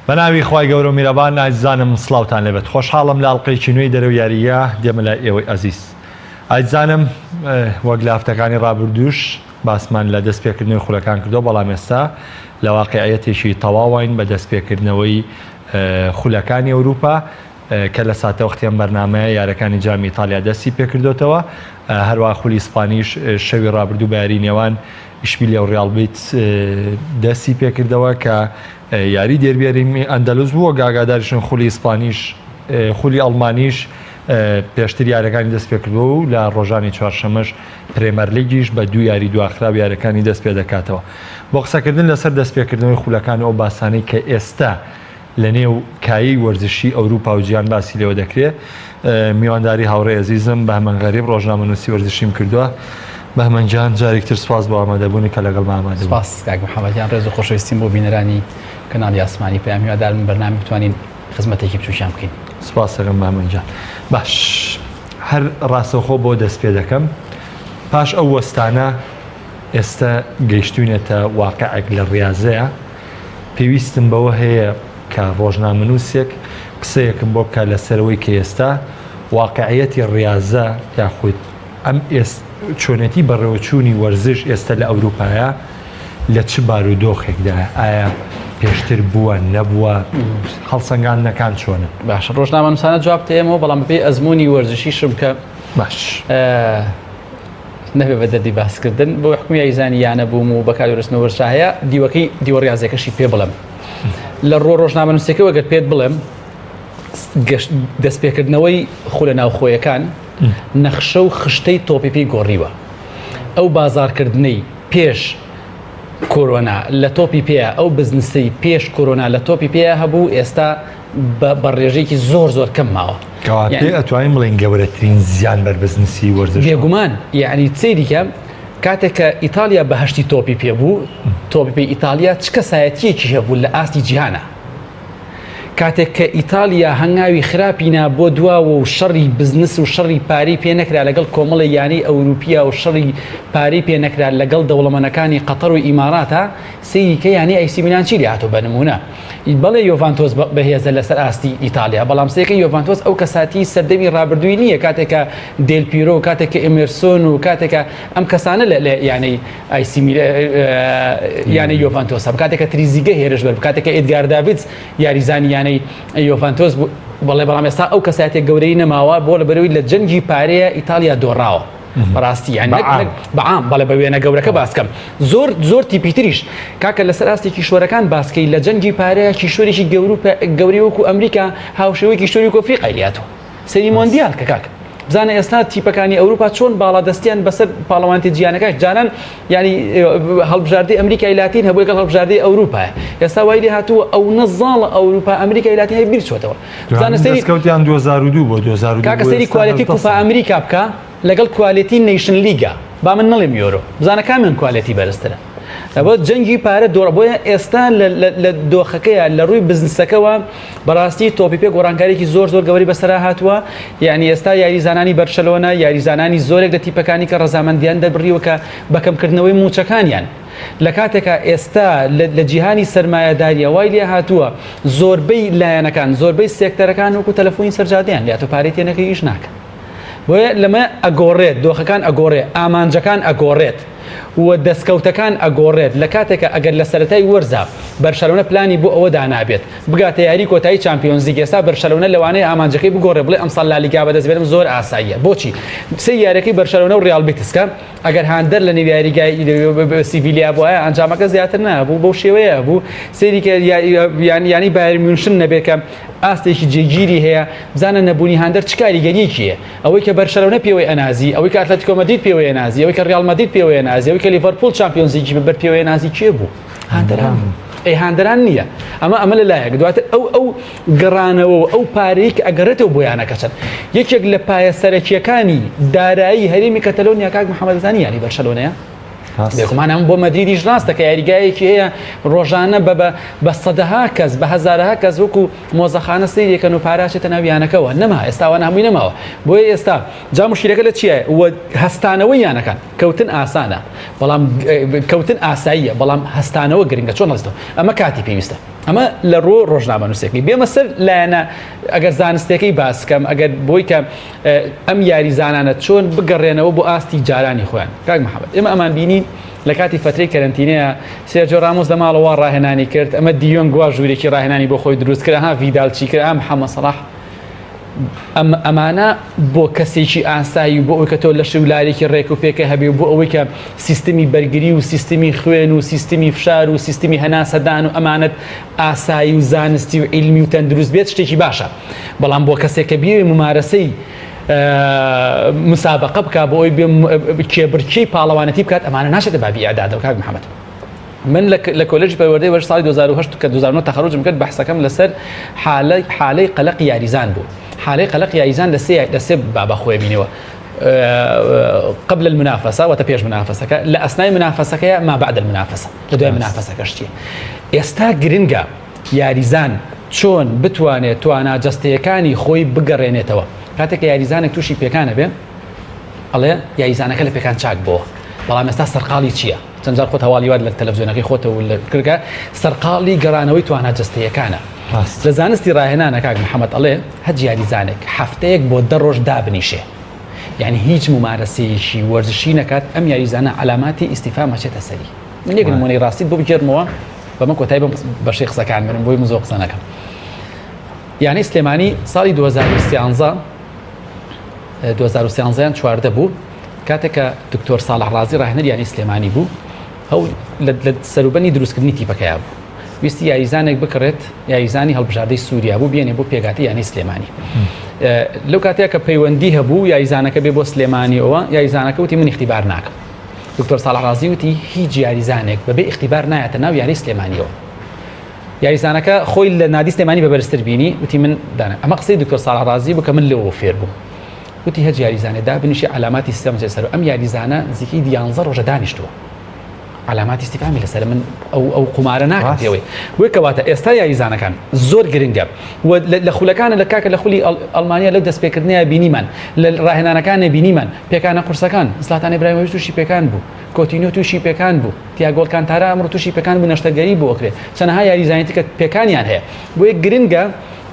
بەناوی خوای گەورە و میرەبان ئازیزانم سڵاوتان لێبێت خۆشحاڵم لە ئەڵقەیەکی نوێی دەرەو یاریگا دێمە لای ئێوەی ئەزیز ئازیزانم وەک لە هەفتەکانی ڕابردووش باسمان لە دەستپێکردنەوەی خولەکان کردو بەڵام ئێستا لە واقعیەتێکی تەواوین بە دەستپێکردنەوەی خولەکانی وروپا کە لە ساتە وەختیان بەرنامەیە یارەکانی جامی ئیتالیا دەستی پێکردوتەوە هەروە خولی ئیسپانیش شەوی ڕابردوو بە یاری نێوان ئیشبیلیا و ڕیال بیت دەستی پێکردەوە کە یاری دێربیێری ئەندەلوس بووە گاگاداریشن خولی ئیسپانیش خولی ئەڵمانیش پێشتر یارەکانی دەست پێکردەوە و لە ڕۆژانی چوارشەمەش پرێمەر لیگیش بە دوو یاری دواخراب یارەکانی دەست پێ دەکاتەوە بۆ قسەکردن لەسەر دەستپێکردنەوەی خولەکان ئەو باسانەی کە ئێستا لە نێو کایی وەرزشی ئەوروپا و جیهان باسی لێوە دەکرێت میوانداری هاوڕێی عەزیزم بەهمەن غەریب ڕۆژنامەنووسی وەرزشیم کردووە بەهمەن جان جارێکتر سوپاس بۆ ئامادەبوونی کە لەگەڵ ئامادە سپاس کاک محەممەدیان ڕێز و خۆشەویستیم بۆ بینەرانی کەناڵی ئاسمانی پێیان هیوادارم بەرنامە بتوانین خزمەتێکی بچووشیان بکەین سپاس دەکەم بەهمەن جان باش هەر ڕاستەوخۆ بۆ دەست پێ دەکەم پاش ئەو وەستانە ئێستا گەیشتوینێتە واقعێک لە ڕاضەیە پێویستم بەوە هەیە کە ڕۆژنامەنووسێک قسەیەکم بۆ بکە لەسەرەوەی کە ئێستا واقعیەتی ڕاضە یاخود ئەم چۆنێتی بەڕێوەچوونی وەرزش ئێستا لە ئەوروپایە لە چ بارودۆخێکدا ئایا پێشتر بووە نەبووە هەڵسەنگاندنەکان چۆنن باش ڕۆژنامەنووسانە جواب دێمەوە بەڵام بەپێی ئەزمموی وەرزشیشم کە باش نەبێ بە دەردی باسکردن بۆ حکومی یاریزانی یانە بووم و بەکاری ڕستنەوە وەرزشە هەیە دیوەکەی دیوە ڕاضیەکەشی پێ بڵێم لە ڕۆژنامەنووسەکەەوە گەر پێت بڵێم دەستپێکردنەوەی خولە ناوخۆیەکان نەخشە و خشتەی تۆپی گۆڕیوە ئەو بازارکردنەی پێش کۆرۆنا لە تۆپی پێە ئەو بزنسی پێش کۆرۆنا لە تۆپی پێە هەبوو ئێستا بە ڕێژەیەکی زۆر کەم ماوە ئەتوانین بڵێن گەورەترین زیان بەر بزنسی وەرزش بێگومان یعنی چیریکە کاتێک کە ئیتالیا بەهشتی تۆپی پێ بوو تۆپی پێ ئیتالیا چ کەسایەتیەکی هەبوو لە ئاستی جیهانە کاتێک کە ئیتالیا هەنگاوی خراپینا بۆ دواوە و شەڕی بزنس و شەڕی پارەی پێ نەکرا لەگەڵ کۆمەڵی یانی ئەوروپیا و شەڕی پارەی پێ نەکرا لەگەڵ دەوڵەمەنەکانی قەتەر و ئیماراتە سەیریکە یانی ئەیسی میلان چیری هاتۆ بە نمونە بەڵێ یۆڤانتۆس بەهێزە لەسەر ئاستی ئیتالیا بەڵام سەیەکە یۆڤانتۆس ئەو کەساتی سەردەمی ڕابردووی نییە کاتێکە دێل پیرۆ و کاتێککە ئێمێرسۆن و کاتێکە ئەم کەسانە لە یانەی ئایسی یانەی یۆڤانتۆس کاتێکە تریزیگە هێرش بەر کاتێکە ئێدگار داڤیدز یاریزانی یانەی یۆڤانتۆس بەڵێ بەڵام ئێستا ئەو کەساتێک گەورەی نەماوە بۆ لە بەرەوەی لە جەنگی پارەیە ئیتالیا دۆڕاوە بەڕاستی بەعام بەڵێ بە وێنە گەورەکە باسکەم زۆر تیپیتریش کاکە لەسەر ئاستی کیشۆرەکان باسکەی لە جەنگی پارەیە کیشۆرێکی گەوری وەکو ئەمریکا هاوشێوەی کیشۆری ئەفریقای لاتەوە سەری مۆندیال کە کاکە بزانە ئێستا تیپەکانی ئەوروپا چۆن باڵادەستیان بەسەر پاڵەوانتی جیهانەکەش جانان ینی هەڵبژاردەی ئەمریکای لاتین هەبوو لەگەڵ هەڵبژاردەی ئەوروپایە ئێستا وای لێ هاتووە ئەو نەزاڵە ئەوروپا ئەمریکای لاتین هەیە بیر چۆتەوە بزانە دەستکەوتیان 2002 بۆ 2002 کاکە سەری کوالیتی کوپا ئەمریکا بکە لەگەڵ کوالیتی نیشن لیگا با من نەڵێم یۆرۆ بزانە کامیان کوالیتی بەرزترە بۆ جەنگی پارە دۆڕ بۆیە ئێستا لە دۆخەکەیە لە ڕووی بزنسەکەەوە بەڕاستی تۆپی پێ گۆڕانکارێکی زۆر گەوری بەسەرا هاتووە یعنی ئێستا یاریزانانی بەرشەلۆنە یاریزانانی زۆرێک لە تیپەکانی کە ڕەزامەندیان دەبڕیوە کە بەکەمکردنەوەی موچەکانیان لە کاتێکە ئێستا لە جیهانی سەرمایەداریە وای لێ هاتووە زۆربەی لایەنەکان زۆربەی سێکتەرەکان وەکو تەلەفۆنی سەرجادیان لاتۆ پارەی تێنەکەی ئیش ناکە بۆیە لەمە ئەگۆڕێت دۆخەکان ئەگۆڕێت ئامانجەکان ئەگۆڕێت و دەستکەوتەکان ئەگۆڕێت لە کاتێکە ئەگەر لە سەرەتای وەرزە بەرشەلۆنە پلانی بۆ ئەوە دانابێت بگاتە یاری کۆتایی چامپیۆنز لیگ ئێستا بەرشەلۆنە لەوانەیە ئامانجەکەی بگۆڕێ بڵێ ئەمساڵ لالیگا بەدەستبێنم زۆر ئاساییە بۆچی سێ یاریەکەی بەرشەلۆنە و ڕیال بیتسکە ئەگەر هاندەر لە نێو یاریگای سیڤیلیا بووە ئەنجامەکە زیاتر نەبوو بەو شێوەیە بوو سێریکە ینی بایر میونشن نەبێت کە ئاستێکی جێگیری هەیە بزانە نەبوونی هاندەر چ کاریگەریەکیە ئەوەی کە بەرشەلۆنە پێوەی ئەنازی ئەوەی کە ئەتلێتیکۆ مەدرید پێوەی ئەنازی ئەوەی کە ڕیال مەدرید پێوەی ئەنازی ئەوەی کە لیڤەرپوڵ چامپیۆنز لیگی بەر پێوەی ئەنازی کێ بوو هاندەران هاندەران نییە ئەمە لەلایەک دواتر ئەو گەڕانەوە ئەو پارەی کە ئەگەڕێتەوە بۆیانەکەچن یەکێک لە پایە سەرەکیەکانی دارایی هەرێمی کەتەلۆنیا کاک محەممەدزانی یانی بەرشەلۆنەیە بێگومان ئەم بۆ مەدریدیش ڕاستە کە یاریگایەکی هەیە ڕۆژانە بە سەدەها کەس بە هەزارەها کەس وەکو مۆزەخانە سەیرێکەن و پاراچێتە ناو یانەکەەوە نەما ئێستاوان هەمووی نەماوە بۆیە ئێستا جا مشکلەکە لە چییە هەستانەوەی یانەکان کەوتن ئاسانە بەڵام کەوتن ئاساییە بەڵام هەستانەوە گرنگە چۆن هەستەوە ئەمە کاتی پێویستە ئەمە لە ڕۆژنامە نووسێکی بێمە سەر لایەنە ئەگەر زانستەکەی باسکەم ئەگەر بۆی کە ئەم یاریزانانە چۆن بگەڕێنەوە بۆ ئاستی جارانی خۆیان کاک محەممەد ئێمە ئەمان بینین لە کاتی فترەی کەرنتینەیە سێرجۆ ڕامۆس لە ماڵەوە ڕاهێنانی کرد ئەمە دیۆن گوا ژوورێکی ڕاهێنانی بۆ خۆی دروست کرد ها ڤیدال چی کرد ئەم محەممەد سەڵاح ئەمانە بۆ کەسێکی ئاسایی بۆ ئەوی کە تۆ لە شولارێکی ڕێک و پێکە هەبێ بۆ ئەوەی کە سیستمی بەرگری و سیستمی خوێن و سیستمی فشار و سیستمی هەناسەدان و ئەمانەت ئاسایی و زانستی و عیلمی و تەندروست بێت شتێکی باشە بەڵام بۆ کەسێک کە بێ ممارەسەی مسابقە بکە بۆ ئەوی کێبرچەی پاڵەوانەتی بکات ئەمانە ناشێتە بابی ئەعدادەوە کاک محەممەد من لە کۆلێژی پەروەردەی وەرز ساڵی 2008 کە 2009 تەخەڕوجم کرد بەحسەکەم لەسەر حالەی قەلەق یاریزان بوو حالەی قەلەق یاریزان لە سێ بابە خۆی بینەوە قبل المنافسة وتبيج منافسة لا أثناء منافسة ما بعد المنافسة لدوای منافسة كشتي ئێستا گرنگە یاریزان چۆن بتوانێت توانا جستەکانی خۆی بگەڕێنێتەوە کاتێک یاریزانێک تووشی پێکانە بێ ئەڵێ یاریزانەکە لە پێکان چاک بۆ بەڵام ئێستا سەرقاڵی چییە چەند جار خۆت هەواڵی وات لە تەلەڤیزیۆنەکەی خۆتەوە لە کردگە سەرقاڵی گەڕانەوەی توانا جستەکانە لە زانستی ڕاهێنانە کاک محەممەد ئەڵێ هەج یاریزانێک هەفتەیەک بۆ 10 ڕۆژ دابنیشێ يعني هیچ ممارسەیەکی وەرزشی نەکات ئەم یاریزانە علاماتی ئیستیفام هەچێتە سەری من یەک نمونەی ڕاستی بۆ بگێڕمەوە بەمە کۆتایی بەشەی قسەکان منم بۆی مزۆ قسە نەکەم یانی سلێمانی ساڵی 2013 چواردە بوو کاتێک کە دکتۆر ساڵح ڕازی ڕاهێنەر یانی سلێمانی بوو ئەو لە سەروبەنی دروستکردنی تیپەکەیە بوو ویستی یاریزانێک بکڕێت یاریزانی هەڵبژاردەی سووریا بوو بێنێ بۆ پێگاتی یانی سلێمانی لەو کاتێک کە پەیوەندی هەبوو یاریزانەکە بێ بۆ سلێمانیەوە یاریزانەکە وتی من اختیبار ناکەم دکتۆر ساڵح ڕازی وتی هیچ یاریزانێک بەبێ اختیبار نایەتە ناو یاری سلێمانیەوە یاریزانەکە خۆی لە نادی سلێمانی بەبەرزتر بینی وتی من دانا ئەمە قسەی دکتۆر ساڵح ڕازی بوو کە من لەوە فێر بووم وتی هەج یاریزانێ دابنیشی علاماتی سیستەم جێسەر ئەم یاریزانە نزیکەی 11 ڕۆژە دانیشتووە علاماتی استیفامی لەسەر من ئەو قمارە ناکەوێ وێ کەواتە ئێستا یاریزانەکان زۆر گرنگە لە خولەکانە لە کاکە لە خولی ئەڵمانیا لەو دەستپێکردنیە بینیمان لە ڕاهێنانەکانە بینیمان پێکانە قورسەکان زلاتان ئیبراهیمۆڤیچ تووشی پێکان بوو کۆتینیۆ تووشی پێکان بوو تیاگۆ ئەلکانتارا ئەمڕۆ تووشی پێکان بوو نەشتەرگەری بۆ ئەکرێ چەندەها یاریزانێتی کە پێکانیان هەیە بۆیە گرنگە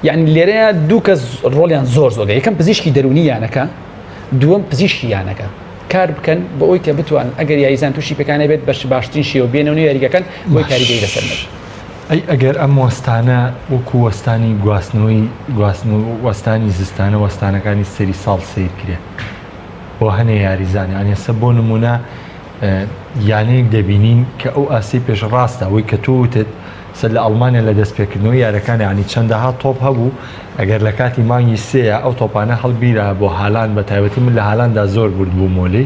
یعنی لێرەیە دوو کەس ڕۆڵیان زۆر زۆرگە یەکەم پزیشکی دەرونییانەکە دووەم پزیشکییانەکە کار بکەن بۆ ئەوی کە بتوان ئەگەر یاریزان تووشی پێکانە بێت بەش باشترین شێوە بێنەوە یاریگەکان بۆی کاریگەری لەسەر نەبێت ئەی ئەگەر ئەم وەستانە وەکو وەستانی گواستنەوەی وەستانی زستانە وەستانەکانی سەری ساڵ سیر کرێ بۆ هەنێ یاریزانانی ئەنێسە بۆ نمونە یانەیەک دەبینین کە ئەو ئاسی پێش ڕاستە ئەوەی کە تووتت سەر لە ئەڵمانیا لە دەستپێکردنەوەی یارەکان ینی چەندەها تۆپ هەبوو ئەگەر لە کاتی مانگی سەیە ئەو تۆپانە هەڵبیرە بۆ هاالان بە تایبەتی من لە هاالاندا زۆر برد بوو مۆلی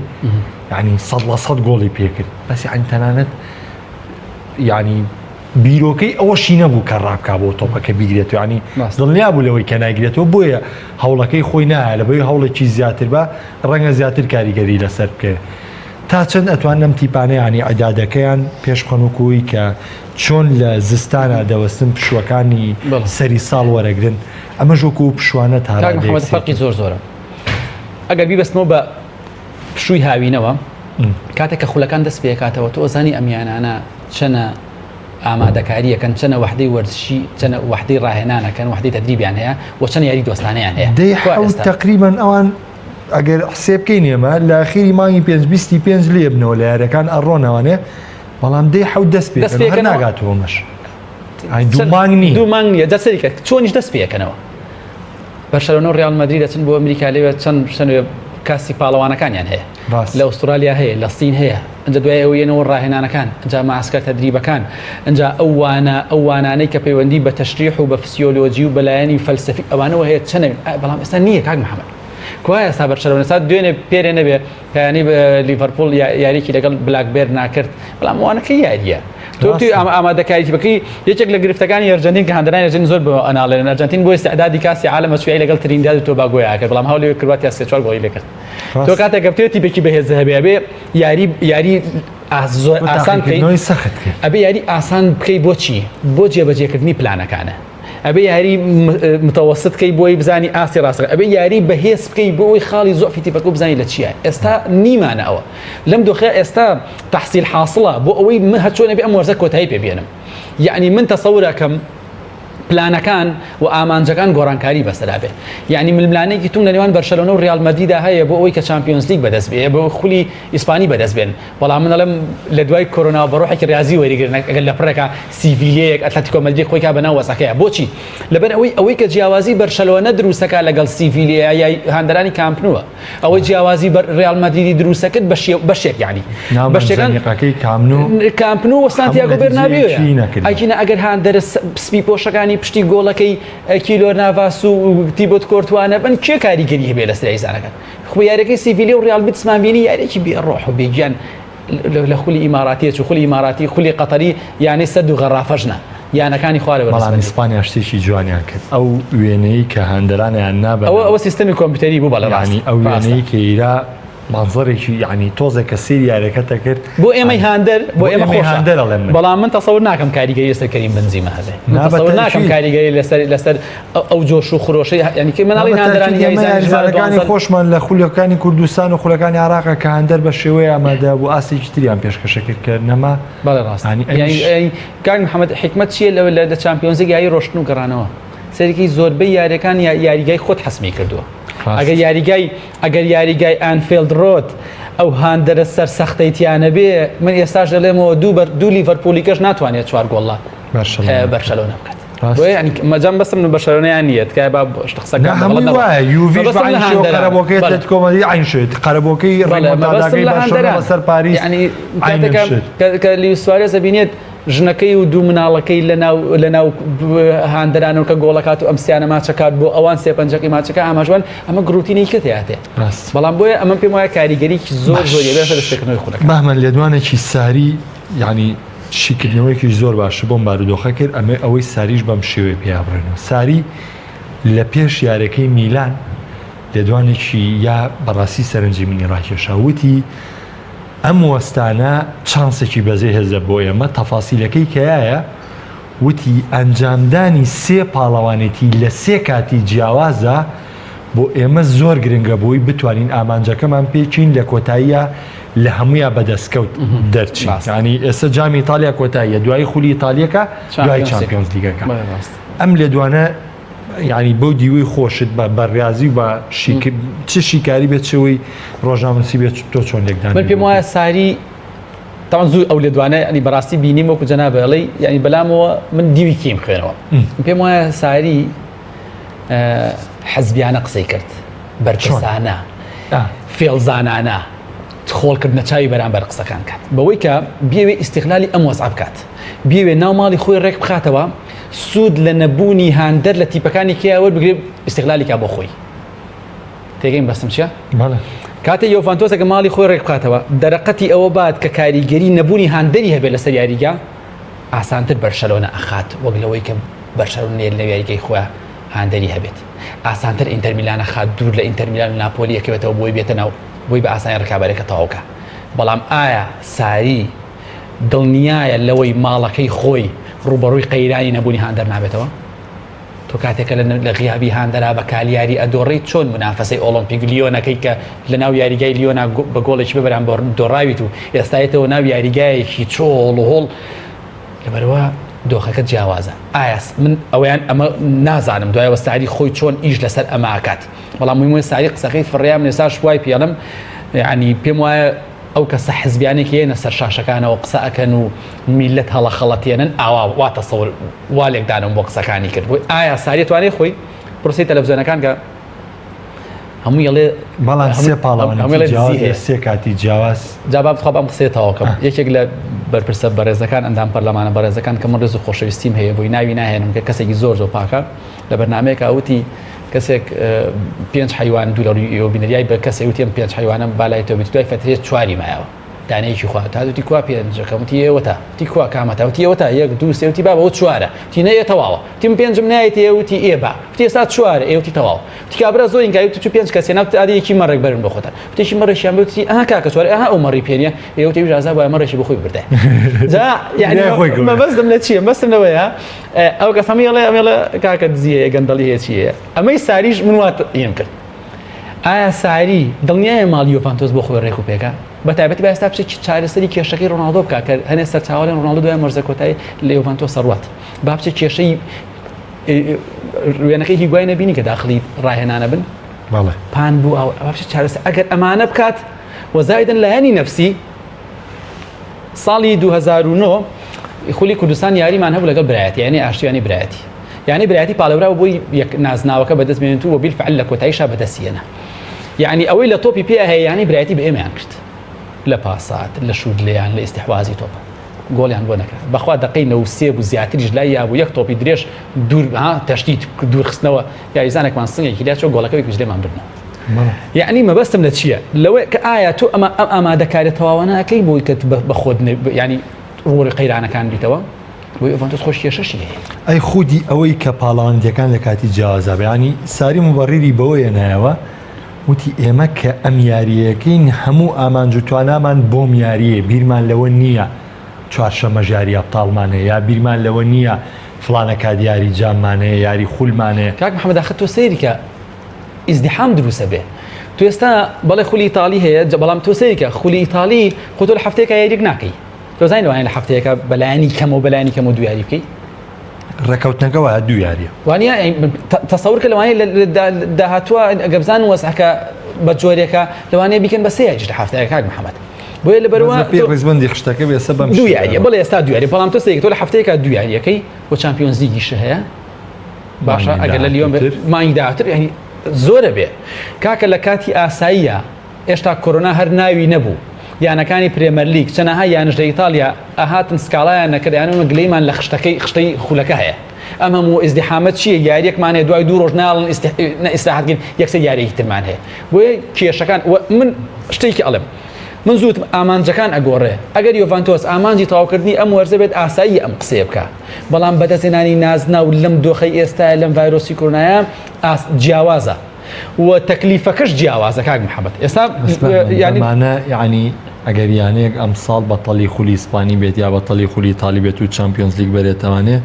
ینی 100% گۆڵی پێکرد بەس عین تەنانەت ینی بیرۆکەی ئەوەشی نەبوو کە ڕابکا بۆ تۆپەکە بیگرێت ینی دڵنیا بوو لەوەی کە ناگرێتەوە بۆیە هەوڵەکەی خۆی نایە لە بۆی هەوڵێکی زیاتر بە ڕەنگە زیاتر کاریگەری لەسەر بکە تا چەند ئەتوانم تیپانە ینی عەدادەکەیان پێش خەنووکووی کە چۆن لە زستانە دەوەستن پشوەکانی سەری ساڵ وەرەگرن ئەمە ژۆکو و پشوانە فەرقی زۆر زۆرە ئەگەر بیبەستمەوە بە پشووی هاوینەوە کاتێک کە خولەکان دەست پێکاتەوە تۆ ئەزانی ئەمیانانە چەنە ئامادەکاریەکەن چەنە وحدەی وەرزشی چەنە وحدەی ڕاهێنانەکەن وحدەی تەدریبیان هەیە و چەند یاری دۆستانەیان هەیە تقریبا ئەوان ئەگەر حسێ بکەین ئێمە لە ئاخیری مانگی 5 لێ بنەوە لە یارەکان ئەڕۆنەوانێ بەڵام دەی دەست پێ ناگاتەوەمەش دوو مانگ نیە دەسەریکە چۆنیش دەست پێکەنەوە بەرشەلۆنە و ڕیال مەدرید دەچن بۆ ئەمریکا لێوێ چەند کاسی پاڵەوانەکانیان هەیە لە ئوسترالیا هەیە لە سین هەیە ئەنجا دوای ئەوە یەنەوە ڕاهێنانەکان ئەنجا ماسکە تەدریبەکان ئەنجا ئەوانانەی کە پەیوەندی بە تەشریح و بە فسیۆلۆجی و بەلایەنی فەلسەفی ئەوانەوە هەیە چەنە بەڵام ئێستا نییە کاک محەممەد کوایە ئێستا بەرشەلۆنە سا دوێنێ پێرێ نەبێ پەیانی لیڤەرپوڵ یاریکی لەگەڵ بلاکبێر ناکرد بەڵام ئەوانەکە یاریە تۆ ئامادەکاریی بەکەی یەکێک لە گرفتەکانی ئەرجەنتین کە هەندێک ئەرجەنتین زۆر بە ئەناڵێن ئەرجەنتین بۆ ئێستعدادی کاسی عالەمە سوێی لەگەڵ ترینداد و تۆباگۆیە کرد بەڵام هەوڵی کرواتیا 3-4 گۆڵی لێ کرد تۆ کاتێک گەفتێتی بێکی بەهێز هەبێ یاری زۆر ئاسان بکەی سەخت ئەبێ یاری ئاسان بکەی بۆچی بۆ جێبەجێکردنی پلانەکانە ئەبێ یاری متەوەسط بکەی بۆی بزانی ئاستی ڕاستەکە ئەبێ یاری بەهێز بکەی بۆی خاڵی زۆفی تیپەکە بزانی لە چییە ئێستا نیمانە ئەوە لەم دۆخە ئێستا تەحسیل حاصڵە بۆ ئەوەی من هەچۆنە بێ ئەم وەرزە کۆتایی پێبێنم یعنی من تەسەورەکەم پلانەکان و ئامانجەکان گۆڕانکاری بەسەرا بێ یعنی ململانێکی توم لە نێوان بەرشەلۆنە و ڕیال مەدریدا هەیە بۆ ئەوەی کە چامپیۆنز لیگ بەدەست بێ بۆ خولی ئیسپانی بەدەست بێن بەڵام من دەڵێم لە دوای کۆرۆنا بەڕۆحێکی ریاضی وەریگرن ئەگەر لە پڕێکە سیڤیلیەیەک ئەتلەتیکۆ مەدرید خۆی کا بەناو وەسەکەیە بۆچی لەبەر ئەوەی کە جیاوازی بەرشەلۆنە دروستەکە لەگەڵ سیڤیلیە یا هاندەرانی کامپنووە ئەوەی جیاوازی ڕیال مەدریدی دروستەکرد بەشێک یعنی بەشێکەکان کامپنوو و سانتیاگۆ بێرنابێوە ئەگینە ئەگەر هاندەرە سپی پۆشەکانی پشتی گۆڵەکەی کیلۆر ناڤاس و تیبۆت کۆرتوانە بن کێ کاریگەری هەبێ لە سەرایزانەکان خۆ یاریەکەی سیڤیلی و ڕیال بتسمان بینی یاریێکی بێڕۆح و بێگیان لە خولی ئیماراتیە و خولی ئیماراتی خولی قەتەری یانەی سەد و غەڕافەژنە یانەکانی خوارە بەڵام ئیسپانیا شتێکی جوانیان کرد ئەو وێنەی کە هەندەرانیان نابێت ئەوە سیستەمی کۆمپیوتەری بوو بەڵێ ڕاستی ئەو وێنەی کە ئیرا مانزەرێکی یعنی تۆزێک کە سێری یاریەکەتە کرد بۆ ئێمەی هاندەر بۆ ئێمە هاندەر ئەڵێم بەڵام من تەسەور ناکەم کاریگەری لەسەر کەریم بنزیمە هەبێ تەسەور ناکەم کاریگەری لەسەر ئەو جۆش و خڕۆشەی یعنی کە مناڵی هاندەرانی یاریزانەکانی خۆشمان لە خولەکانی کوردستان و خولەکانی عێراق کە هاندەر بە شێوەیە ئامادە بۆ ئاسێکی تریان پێشکەشە کرد کە نەما بەڵێ ڕاستی کانی محەممەد حکمت چییە لە چامپیۆنزێک یاری ڕۆشتن و گەڕانەوە سەرێکی زۆربەی یاریەکان یاریگای خۆت حەسمی کردووە ئەگەر یاریگای ئانفیلد ڕۆد ئەو هاندەرە سەر سەختەیتیانە بێ من ئێستاش دەڵێمەوە دوو لیڤەرپولیکەش ناتوانێت 4 گۆڵ بەرشەلۆنە بکات مەجام بەسم بەرشەلۆنەیان نییە تکای با قسەکە هەمووی وایە یوڤیش قەرەبۆکەی ئەتلێتیکۆ عین شێت قەرەبۆکەی ڕێگەیانەکەی بەرشەلۆنە بەسەر پاریس کە لیویس سوارێز دەبینێت ژنەکەی و دوو مناڵەکەی لەناو هاندەرانەوە کە گۆڵەکات و ئەمسیانە ماچەکات بۆ ئەوان سێپەنجەکەی ماچەکە ئاماژوان ئەمە گروتینەی کتێاتێ بەڵام بۆیە ئەمە پێم وایە کاریگەریکی زۆر زۆریە بێتە دەستپێکردنەوەی خولەکە بەهمەن لێدوانێکی ساری ینی شیکردنەوەیکی زۆر باشە بۆم بارودۆخە کرد ئەمێ ئەوەی ساریش بەم شێوەیە پیابڕێنەوە ساری لە پێش یارەکەی میلان لێدوانێکی یا بەڕاستی سەرنجی منی ڕاکێشا وتی ئەم وەستانە چانسێکی بەزێ هێزە بۆ ئێمە تەفاسیلەکەی کەیایە وتی ئەنجامدانی سێ پاڵەوانێتی لە سێ کاتی جیاوازە بۆ ئێمە زۆر گرنگە بۆی بتوانین ئامانجەکەمان پێچین لە کۆتاییە لە هەمویە بەدەستکەوت دەرچین ینی ئێستا جامی ئیتالیا کۆتاییە دوای خولی ئیتالیەکە دوای چامپیۆنز لیگەکە ئەم لێدوانە ینی بەو دیوەی خۆشت بە بەڕیازی و بە چ شیکاری بێت چەوەی ڕۆژنامەنووسی بێت تۆ چۆن لێکدان من پێم وایە ساری تاوان زوو ئەو لێدوانە ینی بەڕاستی بینیم وەکو جەنابەڵی ینی بەلامەوە من دیوی کیم خوێنەوە پێم وایە ساری حەزبیانە قسەی کرد بەرچەسانە فێڵزانانە خۆڵکردنە چاوی بەرامبەر قسەکان کات بەوەی کە بێوێ ئیستیقلالی ئەم وەزع بکات بێوێ ناو ماڵی خۆی ڕێک بخاتەوە سوود لە نەبوونی هاندەر لە تیپەکانی کیاوە بگرێت ئیستیقلالی کا بۆ خۆی تێگەین بەستم چیە؟ کاتە یۆڤانتۆسەکە ماڵی خۆی ڕێک بخاتەوە دەرەقەتی ئەوە بات کە کاریگەری نەبوونی هاندەری هەبێت لەسەر یاریگا ئاسانتر بەرشەلۆنە ئەخات وەک لەوەی کە بەرشەلۆنە لە یاریگەی خۆیان هاندەری هەبێت ئاسانتر ئینتەر میلانە خات دوور لە ئینتەر میلان و ناپۆلی یەکەوێتەوە بۆی بێتە ناو بۆی بە ئاسانی ڕکابەرێکە تەواوکە بەڵام ئایا ساری دڵنیایە لەوەی ماڵەکەی خۆی ڕوبەڕووی قەیرانی نەبوونی هاندەر نابێتەوە تۆ کاتێکە لە غیابی هاندەرا بە کالیاری ئەدۆڕیت چۆن منافەسەی ئۆلۆمپیک لیۆنەکەی کە لە ناو یاریگای لیۆنا بە گۆڵێکی ببەران بۆ دۆڕاویت و ئێستایەتەوە ناو یاریگایەکی چۆڵ و هۆڵ لەبەرەوە دۆخەکە جیاوازە ئایا من ئەویان ئەمە نازانم دوایەوە ساری خۆی چۆن ئیش لەسەر ئەماکات بەڵام مووی ساری قسەکەی فڕیام نێساش وای پێڵم ینی پێم وایە ئەو کەسە حزبیانێک هێنە سەر شاشەکانەوە قسە ئەکەن و میلەت هەڵە خەڵەتێنن ئاوا واتە سەوڵ وا لێکدانم بۆ قسەکانی کرد بۆی ئایا ساری توانێت خۆی پرۆسی تەلەڤیزیۆنەکان کە هەموو یڵێ بەڵام سێ پاڵەوانێتی سێ کاتی جیاواز جابا بخوا بەم قسەیە تەواوکەم یەکێک لە بەرپرسە بەڕێزەکان ئەندام پەرلەمانە بەڕێزەکان کە من ڕێز و خۆشەویستیم هەیە بۆی ناوی ناهێنم کە کەسێکی زۆر پاکە لە بەرنامەیەکە ئەوتی کەسێک 5 حیوان دوو بینەریای بە کەسێک وتیم 5 حیوانم بالای تۆ بێت دوای فترێت 4 مایەوە دانەیەکی خوا تا دوتی کوا پێنجەکەم وتی ئێوەتە تی کوا کامەتە وتی ئێوەتە 1 2 3 وتی بابە 4 تی نەیە تەواوە تیم 5 نایەت ئێوتی ئێبا وتی ئێستا 4 ئێوتی تەواو وتی کابرا زۆر ئینگای وتی 5 کەسێ ناوت ئادەیەکی مەڕێک بەرن بۆ خۆتان وتیشی مەڕێکیان وتی ئەها کاکە 4 ئەها ئەو مەڕی پێنیە ئێوتی ئیجازە بۆ مەڕێکی بخۆی بردە جا یعنی مەبەستم لە چییە مەستم لەوەیە ئەو کەس ئەمێڵە کاکە دزیە گەندەڵی هەیە چیە ئەمەی ساریش من وات ئیم کرد ئایا ساری دڵنیایە ماڵی یۆڤانتۆس بۆ خۆی ڕێک و پێکە بە تایبەتی بە ئێستا بچێت چارەسەری کێشەکەی ڕۆناڵدۆ بکات کە هەنێ سەرچاوەڵێن ڕۆناڵدۆ دوای مەرزە کۆتایی لە یۆڤانتۆس ڕوات با بچێت کێشەی وێنەکەی هیگوای نەبینی کە داخلی ڕاهێنانە بن پان بوو چارەسەر ئەگەر ئەمانە بکات وەزایدن لایەنی نەفسی ساڵی 2009 خولی کوردستان یاریمان هەبوو لەگەڵ برایەتی یعنی ئاشتیانی برایەتی یعنی برایەتی پاڵەوراوە بۆی نازناوەکە بەدەست بێنێت و بیلفعل لە کۆتاییشا بەدەستێنە یعنی ئەوەی لە تۆپی پێ هەیە یعنی برایەتی بە ئێمەیان کرد لە پاسات لە شودلەیان لە ئیستیحوازی تۆپە گۆڵیان بۆ نەکرد بەخوا دقەی 93 بوو زیاتریش لای یابوو یەک تۆپی درێژ دوور تەشتی دوورخستنەوە یاریزانێکمان سنگێکی لا چۆ گۆڵەکەی کوژلێمان بردنەوە یعنی مەبەستم لە چییە لەوەی کە ئایا تۆ ئەمە ئامادەکاری تەواوانەکەی بۆی کە بە خۆت ینی ڕۆڵی قەیرانەکان بیتەوە بۆی ئەڤانتۆس خۆش کێشەشی هەیە ئەی خودی ئەوەی کە پاڵاوانندەکان لە کاتی جیاوازە ینی ساری مبەڕیری بەوەیە نایەوە وتی ئێمە کە ئەم یاریەکەین هەموو ئامانج و توانامان بۆم یاریە بیرمان لەوە نییە چوارشەمە ژاری ئەبتاڵمانەیە یا بیرمان لەوە نییە فڵانە کات یاری جاممانەیە یاری خولمانەیە کاک محەممەد ئاخر تۆ سەیری کە ئیزدیحام دروستە بێ تو ئێستا بەڵێ خولی ئیتالی هەیە بەڵام تۆ سەیری کە خولی ئیتالی خۆ تۆ لە هەفتەیەکە یاریک ناکەی تۆزانین لەوانەیە لە هەفتەیەکە بەلایانی کەم و بەلایانی کەم و دو یاری بکەی ڕێکەوتنەکە وایە دوو یاریە وانە تەسەور کە لەوانەیە داهاتووە گەبزان وەسعەکە بە جۆرێکە لەوانەیە بیکەن بە سێ یاریش لە هەفتەیەکە کاک محەممەد بۆیە لەبەرەوە ڕێزبەندی خشتەکە بێسە بەم دوو یاریە بەڵێ ئێستا دو یاری بەڵام تۆ سەیری تۆ لە هەفتەیەکە دو یاریەکەی بۆ چامپیۆنز لیگیش هەیە باشە ئەگەر لە لیۆن مانگی داهاتر یعنی زۆرە بێ کاکە لە کاتی ئاساییە هێشتا کۆرۆنا هەر ناوی نەبوو یانەکانی پرێمەر لیگ چەنەها یانش لە ئیتالیا ئاهاتن سکاڵایان نەکردیانەوە گلەیمان لە خشتەی خولەکە هەیە ئەمە و ئیزدیحامەت چییە یاریەکمانێ دوای دوو ڕۆژ ناڵن ئیستراحەتگرین یەکسەر یاریەکی ترمان هەیە بۆیە کێشەکان من شتێکی ئەڵێم من زووت ئامانجەکان ئەگۆڕێ ئەگەر یۆڤانتۆس ئامانجی تەواوکردنی ئەم وەرزە بێت ئاسایی ئەم قسێ بکە بەڵام بەدەستێنانی نازنا و لەم دۆخەی ئێستا لەم ڤایرۆسی کۆرۆنایە جیاوازە و تەکلیفەکەش جیاوازە کاک محەممەد ئێستا یعنی ئەگەر یانەیەک ئەم ساڵ بەتەڵی خولی ئیسپانی بێت یا بەتەڵی خولی ئیتالی بێت و چامپیۆنز لیگ بەرێتەوانێ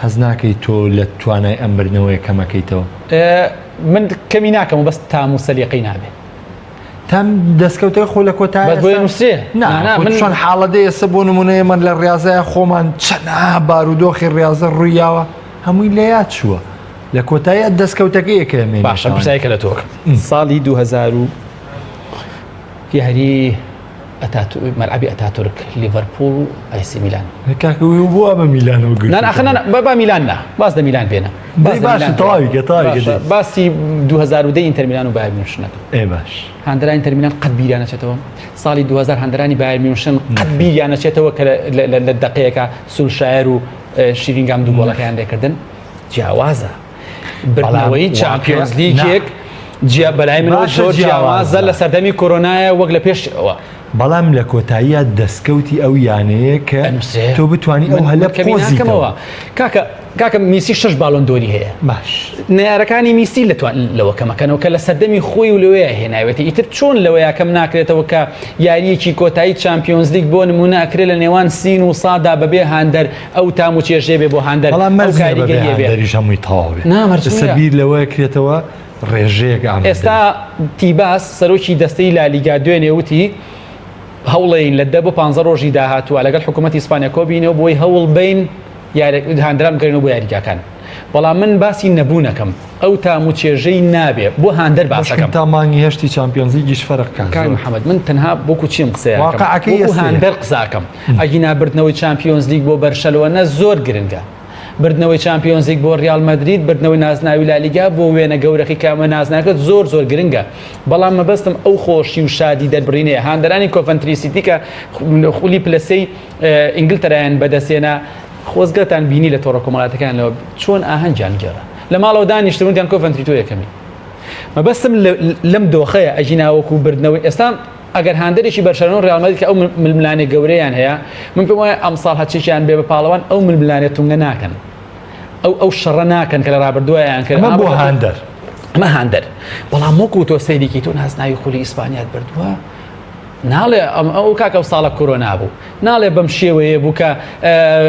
هەز ناکەی تۆ لە توانای ئەم بردنەوەی کەمەکەیتەوە من کەمی ناکەم و بەس تام و سەلیقەی نابێت تام دەستکەوتەی خۆ لە کۆتایی بۆیە نووسێ من چۆن حاڵەدەی ئێستا بۆ نمونەیە من لە ڕاضایە خۆمان چەنا بارودۆخی ڕاضە ڕوویاوە هەمووی لە یاد چووە لە کۆتاییە دەستکەوتەکەی یەکەمێ باشە پرسایکە لە تۆکە ساڵی 2000 یاری مەلعبی ئەتاتورک لیڤەرپوڵ ئایسی میلان کاکەوی بووە بە میلانەوە گرت بە میلان نا باس دە میلان بێنە باسی 2010 ئینتەر میلان و بایر میونشنەکە باش هەندرا ئینتەر میلان قەت بیریان نەچێتەوە ساڵی 2000 هەندرانی بایر میونشن قەت بیریان نەچێتەوە کە لە دقەیەکە سولشایر و شیرینگام دوو گۆڵەکەیان لێکردن جیاوازە بردنەوەی چامپیۆنز لیگێک جیا بەلای منەوە زۆر جیاوازە لە سەردەمی کۆرۆنایە وەک لە پێشەوە بەڵام لە کۆتاییە دەستکەوتی ئەو یانەیە کە تۆ بتوانی ئەو هەلە پۆزیتەوە کاکە میسی 6 باڵۆن دۆری هەیە باش نارەکانی میسی لەوە کەمەکەنەوە کە لە سەردەمی خۆی و لەوەیە هێناوێتی ئیتر چۆن لەوەیە کەم ناکرێتەوە کە یاریەکی کۆتایی چامپیۆنز لیگ بۆ نمونە ئەکرێت لە نێوان سین و سادا بەبێ هاندەر ئەو تام و چێژێ بێ بۆ هاندەر کاریگەریش هەمووی تەواو بێت سەبیر لەوەیە کرێتەوە ڕێژەیەک ئێستا تیباس سەرۆکی دەستەی لالیگا دوێنێ وتی هەوڵین لە 10 بۆ 15 ڕۆژی داهاتووە لەگەڵ حکوومەتی ئیسپانیا کۆبینەوە بۆی هەوڵ بین هاندرام بکەینەوە بۆ یاریگاکان بەڵام من باسی نەبوونەکەم ئەو تام و چێژەی نابێ بۆ هاندەر باسەکەم تا مانگی هەشتی چامپیۆنز لیگیش فەرقکان کاک محەممەد من تەنها بۆکو چیم قسەیە هاندەر قساکەم ئەگی نابردنەوەی چامپیۆنز لیگ بۆ بەرشەلۆنە زۆر گرنگە بردنەوەی چامپیۆنز لیگ بۆ ریال مەدرید بردنەوەی نازناوی لالیگا بۆ وێنە گەورەکەی کامە نازناکەت زۆر گرنگە بەڵام مەبەستم ئەو خۆشی و شادی دەربڕینەیە هاندەرانی کۆڤەنتری سیتی کە خولی پلەسەی ئینگلتەرایان بەدەستێنە خۆزگەتان بینی لە تۆڕە کۆمەڵاتەکانەوە چۆن ئاهەنگیان گێڕە لە ماڵەوە دانیشتونیان کۆڤەنتری تۆ یەکەمی مەبەستم لەم دۆخەیە ئەژیناوەکو بردنەوەی ئێستا ئەگەر هاندەرێکی بەرشەلۆن ڕیال مەدرید کە ئەو ململانێ گەورەیان هەیە من پێم وایە ئەم ساڵ هەچێکیان بێ بە پاڵەوان ئەو ململانێت تونگە ناکەن ئەو شەڕە ناکەن کە لە ڕابردووایان کرد بۆ هاندەر ئەمە هاندەر بەڵام وەکو تۆ سەیریکی تۆ نازناوی خولی ئیسپانیات بردووە ناڵێ ئەو کاکە و ساڵە کۆرۆنا بوو ناڵێ بەم شێوەیە بوو کە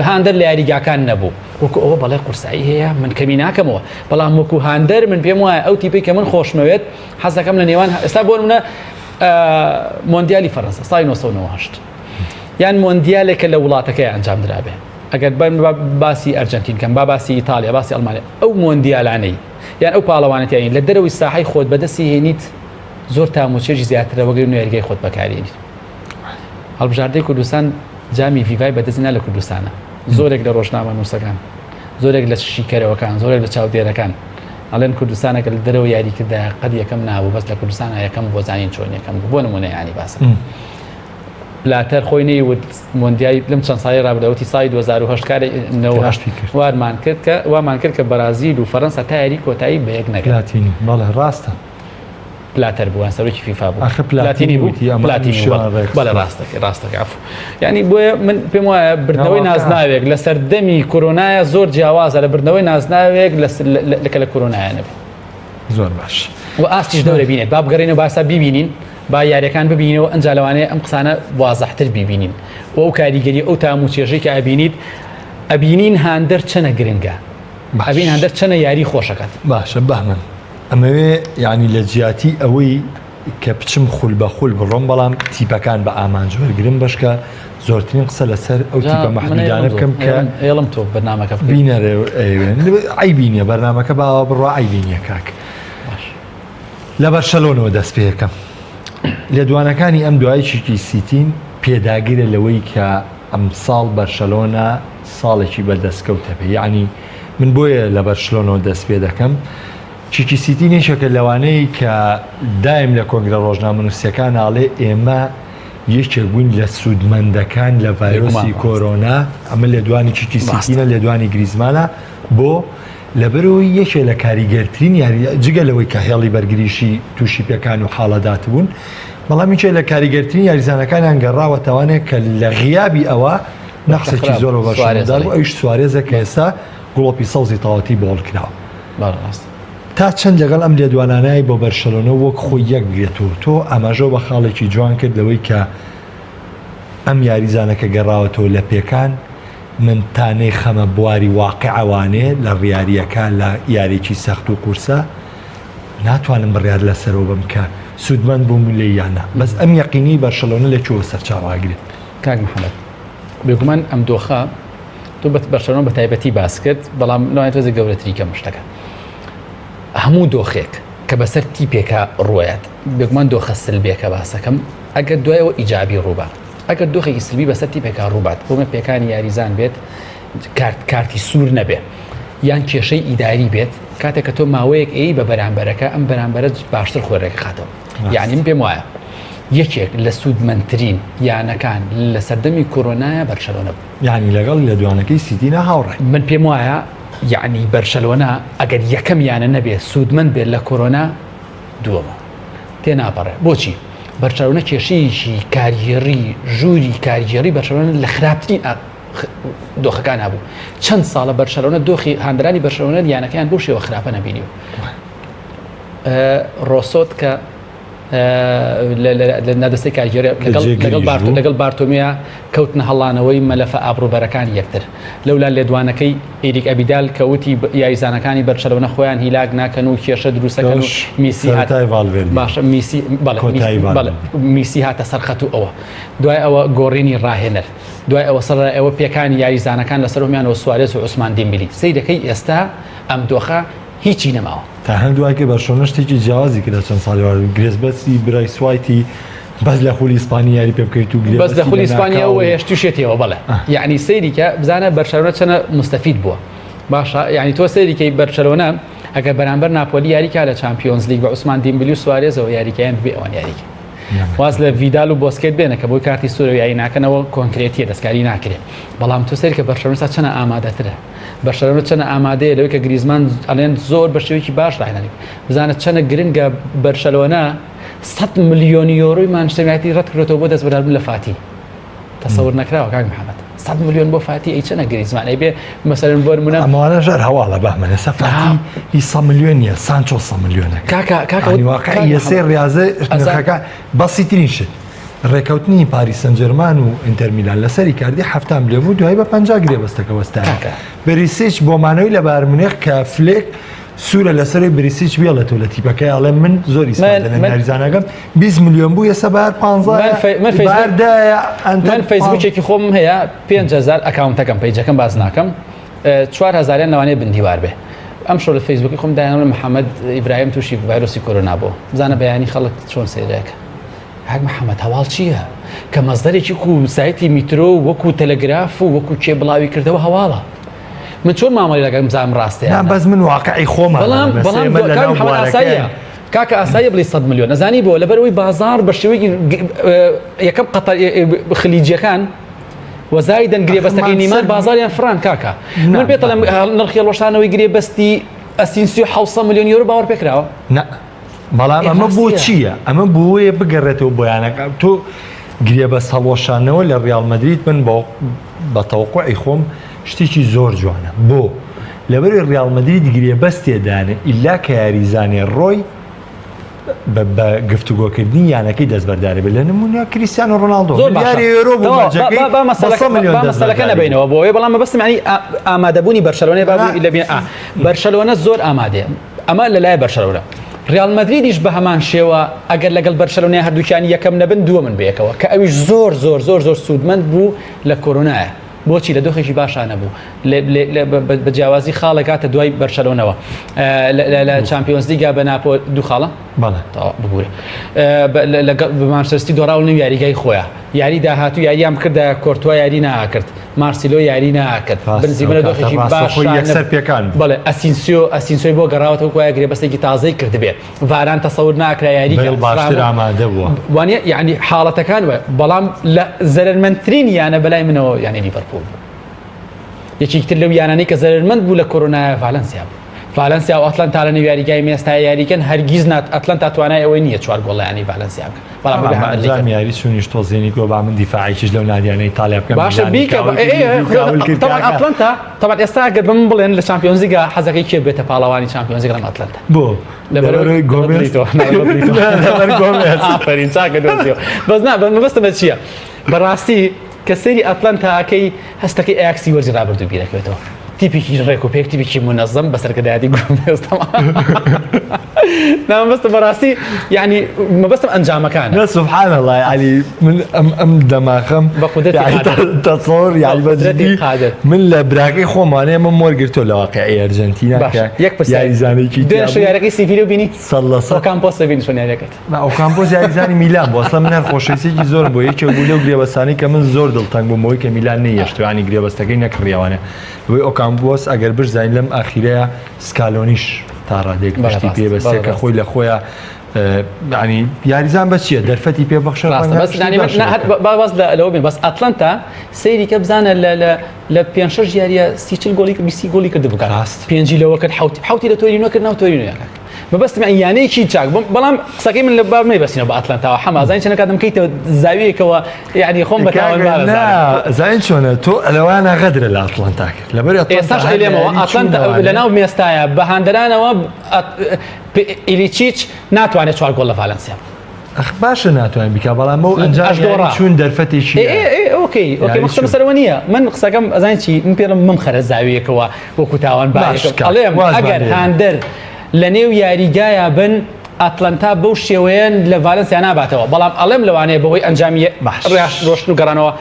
هاندەر لە یاریگاکان نەبوو وەکو ئەوە بەڵێ قورسایی هەیە من کەمی ناکەمەوە بەڵام وەکو هاندەر من پێم وایە ئەو تیپی کە من خۆشمەوێت حەز دەکەم لە نێوان ئێستا بۆ منە مۆندیالی فەڕەنسا ساڵی 1990 یان مۆندیالێکە لە وڵاتەکەی ئەنجام درابێ ئەگەر باسی ئەرجنتین کەم باسی ئیتالیا باسی ئەڵمانیا ئەو مۆندیالانەی یان ئەو پاڵەوانەتیین لە دەرەوەی ساحەی خۆت بەدەستی هێنیت زۆر تاموچێژی زیاترە وەگەر یاریگای خۆت بەکارێنیت. هەڵبژاردەی کوردستان جامی ڤیڤای بەدەستنا لە کوردستانە زۆرێک لە ڕۆژنامە نووسەکان زۆرێک لە شیکەرەوەکان زۆرێک لە چاودێرەکان ئەڵێن کوردستانەکە لە دەرەوە یاریکردا قەت یەکەم نابوو بەس لە کوردستانە یەکەم بۆ زانین چۆن یەکەم بۆ نمونە ینی باسە لاتەر خۆی نەیوت مۆندیای لەم چەند ساڵی ڕابردەوەتی ساڵی 2008 کاری وامان کرد کە بەرازیل و فەڕەنسا تا یاری کۆتایی بە یەک نەکرد. بەڵێ ڕاستە پلاتەر بووە سەرۆکی فیفا بوو پلاتینی بوو بەڵێ ڕاستەکە عفو ینی بۆیە من پێم وایە بردنەوەی نازناوێک لە سەردەمی کۆرۆنایە زۆر جیاوازە لە بردنەوەی نازناوێک لە کۆرۆنایە نەبێت. زۆر باش و ئاستیش دەورە بینێت با بگەڕێنەوە باسا بیبینین با یاریەکان ببینەوە ئەنجا لەوانەیە ئەم قسانە وازەحتر بیبینین و ئەو کاریگەری ئەو تاموچێژەی کە ئەبینین هاندەر چەنە گرنگە ئەبین هاندەر چەنە یاری خۆشەکەت. باشە بەهمن ئەمەوێ یعنی لە جیاتی ئەوەی کە بچم خول بە خول بڕۆم بەڵام تیپەکان بە ئامانجوەرگرم بەشکە زۆرترین قسە لەسەر ئەو تیپە مەحدودانە بکەم کە ئێڵم تۆ بەرنامەکە بینەرێ ئایبینە بەرنامەکە باوە بڕوا ئایبینیە کاک لە بەرشەلۆنەوە دەست پێەکەم لێدوانەکانی ئەم دواییکی سیتین پێداگیرە لەوەی کە ئەم ساڵ بەرشەلۆنە ساڵێکی بەدەستکەوتە بێ یعنی من بۆیە لە بەرشلۆنەوە دەست پێ دەکەم چیکی سیتی نیشەکە لەوانەیە کە دایم لە کۆنگرە ڕۆژنامە نووسەکان ئاڵێ ئێمە یەکێک بووین لە سوودمەندەکان لە ڤایرۆسی کۆرۆنا ئەمە لێدوانی چیکی سیتینە لێدوانی گریزمانە بۆ لەبەرەوەی یەکێ لە کاریگەرترین جگە لەوەی کە هێڵی بەرگریشی تووشی پێکان و حاڵەدات بوون بەڵام هیچێ لە کاریگەرترین یاریزانەکانیان گەڕاوەتەوانێت کە لە غیابی ئەوە نەخسێکی زۆر بەشدار بوو ئەوش سوارێزە کە ئێستا گوڵۆپی سەوزی تاوەتی بۆڵ کراوە تا چەند لەگەڵ ئەم لێدوانانایی بۆ بەرشەلۆنە وەک خۆی یەک بگرێتەوە تۆ ئەمەژۆ بە خاڵێکی جوان کرد لەوەی کە ئەم یاریزانەکە گەڕاوەتەوە لە پێکان من تانەی خەمە بواری واقعوانێ لە ڕیاریەکە لە یاریکی سەخت و قورسە ناتوانم بڕیار لەسەرەوە بم کە سوودمەند بووم لێ یانە بەس ئەم یەقینی بەرشەلۆنە لەکوێوە سەرچاوەگرێت. کاک محەممەد بێگومان ئەم دۆخە تۆ بەرشەلۆن بە تایبەتی باس کرد بەڵام نوای تۆزە گەورەتری کە مشتەکە هەموو دۆخێک کە بەسەر تیپێکە ڕۆیەت بێگومان دۆخە سلبێکە باسەکەم ئەگەر دوایەوە ئیجابی ڕووبات ئەگەر دۆخێکی سلبی بەسەر تیپێکە ڕووبات بۆمە پێکانی یاریزان بێت کارتی سوور نەبێت یان کێشەی ئیداری بێت کاتێک کە تۆ ماوەیەک ئەی بە بەرامبەرەکە ئەم بەرامبەرە باشتر خۆرێک خاتەوە یعنی من پێم وایە یەکێک لە سوودمەندترین یانەکان لە سەردەمی کۆرۆنایە بەرشەلۆنە بوو یعنی لەگەڵ لێدوانەکەی سیتینە هاوڕێ من پێم وایە یعنی بەرشەلۆنە ئەگەر یەکەم یانە نەبێت سوودمەند بێت لە کۆرۆنا دووەمە تێناپەڕێ بۆچی بەرشەلۆنە کێشەیەکی کاریگەری ژووری کاریگەری بەرشەلۆنە لە خراپترین دۆخەکان هەبوو چەند ساڵە بەرشەلۆنە دۆخی هاندرانی بەرشەلۆنە یانەکەیان بۆ شێوە خراپە نەبینیوە ڕۆسۆت کە لە نادەستەی کاریگەری لەگەڵ بارتۆمیا کەوتنە هەڵانەوەی مەلەفە ئابڕوبەرەکانی یەکتر لەولا لێدوانەکەی ئێریک ئەبیدال کەوتی یاریزانەکانی بەرشەلۆنە خۆیان هیلاک ناکەن و کێشە دروستەکەن و میسی هاتە سەرخەت و ئەوە دوای ئەوە گۆڕینی ڕاهێنەر دوای ئەوە سەر ئەوە پێکانی یاریزانەکان لەسەر هەمیانەوە سوارێز و عوسمان دیمبیلی سەیرەکەی ئێستا ئەم دۆخە هیچی نەماوە تا هەندوواکە بەرشەلۆنە شتێکی جیاوازی کرد چەند ساڵی گرێزبەسی برای سوایتی بەس لە خولی ئیسپانی یاری پێ بکەیت و بەس لە خولی ئیسپانیا و هێشتوشێتەوە بەڵێ یعنی سەیریکە بزانە بەرشەلۆنە چەنە مستەفید بووە باشە یعنی تۆ سەیریکەی بەرشەلۆنە ئەگەر بەرامبەر ناپۆلی یاریکە لە چامپیۆنز لیگ بە عوسمان دیمبیلی و سوارێزەوە یاریکەیان بێ ئەوان یاریکە واز لە ڤیدال و بۆسکێت بێنە کە بۆی کارتی سوورە یاری ناکەنەوە کۆنکرێتیە دەستکاری ناکرێت بەڵام تۆ سەیرکە بەرشەلۆنە چەنە ئامادەترە بەرشەلۆنە چەنە ئامادەیە لەوەی کە گریزمان ئەڵێن زۆر بە شێوەیەکی باش ڕاهێنانی بزانە چەنە گرنگە بەرشەلۆنە 100 ملیۆن یۆڕۆی مانچستەر ڕەت کردێتەوە بۆ دەستبەرداربوون لە فاتی تەسەوور نەکراوە کاک محەممەد 100 ملیۆن بۆ فاتی ئەی چەنە گریزمان ئەی بێ مەسەلەن بۆ نمونە ئەمانە ژەر هەواڵە بەهمەنە سەفاتی 100 ملیۆن نیە سانچۆ 100 ملیۆنە کاکە واقعی یەسێ ڕاضە نرخەکە بەسیترین شت ڕێکەوتنی پاریس سەن ژەرمان و ئینتەر میلان لەسەری کاردی هەفتام لێبوو دوای بە 50 گرێ بەستەکە وەستایە بەریسێچ بۆ مانەوەی لە بایر مونیخ کە فلێک سوورە لەسەری بریسیچ بێڵێت و لە تیپەکەی ئەڵێ من زۆر ئیسمادە یاریزانەکەم 20 میلیۆن بوو ێستا بار 15 من فەیسبوکێکی خۆم هەیە 5,000 ئەکاونتەکەم پیجەکەم باز ناکەم 4,000 نەوانەیە بندیوار بێ ئەم شۆ لە فەیسبوکی خۆم دایانەوە محەممەد ئیبراهیم تووشی ڤایرۆسی کۆرۆنا بۆ بزانە بەیانی خەڵک چۆن سێرەکە هەک محەممەد هەواڵ چییە کە مەزدەرێکی و سایتی میترۆ وەکو تەلەگراف و وەکو کێ بڵاوی کردەوە هەواڵە من چۆن مامەڵی لەگەم زانم ڕاستەیە بەس من واقعی خۆمە بەڵام ئاساییە کاکە ئاساییە بڵی 100 میلیۆن نەزانی بۆ لەبەرەوەی بازار بە شێوەیەکی یەکەم قەتەر خلیجیەکان وەزای دەنگرێ بەستەکەی نیمان بازاریان فران کاکە من بێتە لە نرخی هەڵوەشانەوەی گرێ بەستی ئەسینسیۆ 700 میلیۆن یۆرۆ باوەڕ پێکراوە بەڵام ئەمە بۆ چییە ئەمە بۆیە بگەڕێتەوە بۆیانەکە تۆ گرێ بە هەڵوەشانەوە لە ڕیال مەدرید من بە تەوەقوعی خۆم شتێکی زۆر جوانە بۆ لەبەری ڕیال مەدرید گرێ بەست تێدانە ئیلا کە یاریزانێ ڕۆی بە گفتوگۆکردنی یانەکەی دەستبەردارە بێت لە نمونە کریستیانۆ ڕۆناڵدۆ مەسەلەکە نەبینەوە بۆ بەڵام مەبەستم ینی ئامادەبوونی بەرشەلۆنەی لەبێن بەرشەلۆنە زۆر ئامادەیە ئەمە لەلایە بەرشەلۆنە ڕیال مەدریدیش بە هەمان شێوە ئەگەر لەگەڵ بەرشەلۆنەی هەردووکیانی یەکەم نەبن دووە من بەیەکەوە کە ئەویش زۆر زۆر زۆر زۆر سوودمەند بوو لە کۆرۆنایە بۆچی لە دۆخێکی باشانە بوو بە جیاوازی خاڵە کاتە دوای بەرشەلۆنەوە لە چامپیۆنز لیگا بە ناپۆ دوو خاڵە ببوورە بمانچەستی دۆڕاو نەوی یاریگای خۆیە یاری داهاتوو یاریام کردە کۆرتوا یاری ناکرد مارسیلۆ یاری ناکرد بنزیمە لە دۆخێکی باش یەکسەر پێکان بەڵێ ئەسینسیۆی بۆ گەڕاوەتەوە کۆیە گرێ بەستێکی تازەی کردبێ ڤاران تەسەور ناکرا یاری باشتر ئامادە بووە وانە یعنی حاڵەتەکان وە بەڵام لە زەرمەندترین یانە بەلای منەوە یانی لیڤەرپوڵ یەکێکتر لەو یانانەی کە زەرمەند بوو لە کۆرۆنایە ڤالەنسیا بوو ڤالەنسیا و ئەتلانتا لە نێو یاریگای مێستای یاریکەن هەرگیز ئەتلانتا توانای ئەوەی نییە 4 گۆڵیانی ڤالەنسیا بکە بەڵام یاری سونیش تۆزێنی گۆ با من دیفاعیکیش لەو نادیانەی تاالیا بکەم باشە بیکە ئەتلانتا تەبەت ئێستا گەر بم بڵێن لە چامپیۆنز لیگا حەزەکەی کێ بێتە پاڵەوانی چامپیۆنز لیگا لەم ئەتلانتا بۆ لەبەرەوەی گۆمێسفەرین چاکە دۆزیەوە بەس مەبەستمە چییە بەڕاستی کە سەیری ئەتلانتاکەی هەستەکەی ئاکسی وەرزی ڕابردوو بیرەکەوێتەوە تیپێکی ڕێک و پێک تیپێکی منەظەم بەسەرکردایەتی گۆمێستەوە نامەبەستە بەڕاستی یعنی مەبەستم ئەنجامەکانە سبحان الله علی من ئەم دەماخەم تەسەوڕ یعنی بەجددی من لە براکەی خۆمانەیە من مۆرگرتۆ لە واقعی ئەرجەنتینا کە یاریزانێکی شوێنەکەی سیڤیلۆ بینی کامپۆستە بینی شوێنەکەت ئەو کامپۆز یاریزانی میلان بۆ ئەسڵا من هەر خۆشەویستێکی زۆر بۆ یەکێک بوو لەو گرێبەستانی کە من زۆر دڵتەنگ بوومەوەی کە میلان نەیەشتوانی گرێبەستەکەی نەکڕیاوانە وی ئەو کامپۆس ئەگەر بزانین لەم ئاخیرەیە سکالۆنیش تا ڕادێک بەشتی پێ بەستێ کە خۆی لە خۆیە ینی یاریزان بە چییە دەرفەتی پێ بەخشە باز لەوە بێن بەس ئەتلانتا سەیری کە بزانە لە 5-6 یاریە 30 گۆڵی 20 گۆڵی کرد بکات 5 لەوە کرد حوتی لە تۆرینۆ کرد ناو تۆرینۆیەکە بەبەستم یانەیەکی چاک بەڵام قسەکەی من لە باب نەیبەستینەوە بە ئەتلانتاوە حەمازانی چەند کاتم کەیتەوە زاویەکەوە یعنی خۆم بەتاوان زین چۆنە تۆ ئەلەوانە غەدرە لە ئەتلانتا کرد لەبەر ئێستاش لێمەوە ئەتلانتا لە ناو مێستایە بە هاندەرانەوە ئیلیچیچ ناتوانێت 4 گۆڵ لە ڤالەنسیا باشە ناتوانین بیکا بەڵام ئەو ئەنجام چون دەرفەتێکی ئۆکەی مەختەمە سەرەوە نییە من قسەکەم ئەزانین چی من پێڵم مم خەرە زاویەکەوە وەکو تاوان باشڵێم ئەگەر هاندەر لە نێو یاریگایە بن ئەتلانتا بەو شێوەیەن لە ڤالەنسیا ناباتەوە بەڵام ئەڵێم لەوانەیە بەهۆی ئەنجامی ڕۆشن و گەڕانەوە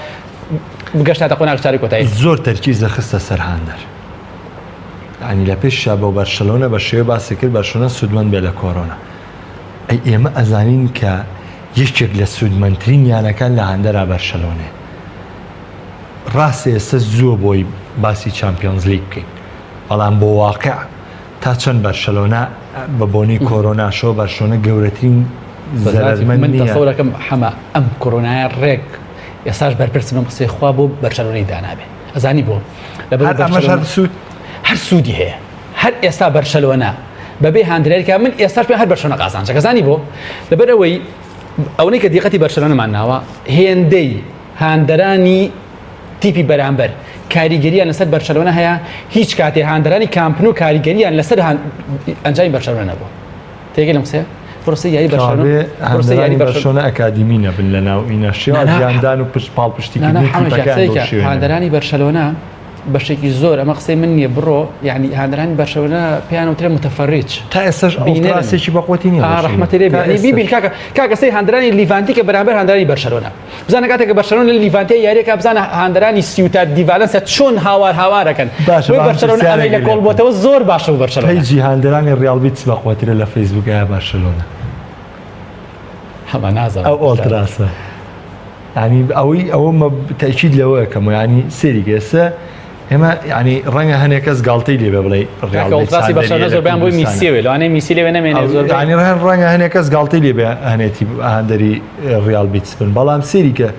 بگەشتاتە قۆناغچاری کۆتایی زۆر تەرکیزە خستە سەر هاندەر ینی لە پێش شا بۆ بەرشەلۆنە بە شێوە باسی کرد بەرشەلۆنە سوودمەند بێ لە کۆرۆنا ئەی ئێمە ئەزانین کە یەکێک لە سوودمەندترین یانەکان لە هاندەرا بەرشەلۆنێ ڕاستە ئێستا زووە بۆی باسی چامپیۆنز لیگ بکەین بەڵام بۆ واقع تا چەند بەرشەلۆنا بە بۆنی کۆرۆناشەوە بەرشەلۆنە گەورەترین زەرمەند نییە من تەسەوڕەکەم حەما ئەم کۆرۆنایە ڕێک ئێستاش بەرپرسم قسەی خوا بۆ بەرشەلۆنەی دانابێ ئەزانی بۆ هەر سوودی هەیە هەر ئێستا بەرشەلۆنە بەبێ هاندرێکە من ئێستاش پێ هەر بەرشەلۆنە قازانچە کەزانی بۆ لەبەرەوەی ئەوەی کە دیقەتی بەرشەلۆنەمان ناوە هێندەی هاندەرانی تیپی بەرامبەر کاریگەریان لەسەر بەرشەلۆنە هەیە هیچ کاتێ هاندەرانی کامپن و کاریگەریان لەسەر ئەنجامی بەرشەلۆنە نەبووە تێگەی لەم قسەیە پرۆسەی یاری بەرشەلۆنە ئەکادیمی نەبن لە ناو ئینەشیەوە ژیاندان و پشت پاڵپشتیکردنی هاندەرانی بەرشەلۆنە بەشێکی زۆر ئەمە قسەی من نییە بڕۆ یعنی هاندرانی بەرشەوەنە پێیان وترێ متەفەڕیج تا ئێستاش ئەڵتراسێکی بەقوتی نییە ڕەحمەتی لێ بێ بیبین کاکەسەی هاندرانی لیڤانتی کە بەرامبەر هاندرانی بەرشەلۆنە بزانە کاتێک کە بەرشەلۆن لە لیڤانتی یاریەکە بزانە هاندرانی سیوتات دیڤالەنسە چۆن هاوارەکەن بەرشەلۆن ئەمەی لە کۆڵ بۆتەوە زۆر باشە و بەرشەلۆن پیجی هاندرانی ڕیال بیتس بەقوترە لە فەیسبووکە بەرشەلۆنە هەمە نازانم ئەو ئۆڵتراسە ینی ئەوە تاکید لەوەیە کەم ینی سێری گەسە ئێمە ینی ڕەنگە هەنێک کەس گاڵتەی لێ بڵێ ڕێگاڵتراسی بەرشەلۆنە زۆربیان بۆی میسیەوێ لەوانەیە میسی لێوێ نەمێنێ زۆر ینی ڕەنگە هەنێک کەس گاڵتەی لێ بێ هەنێتی هاندەری ڕیال بیتس بن بەڵام سێری کە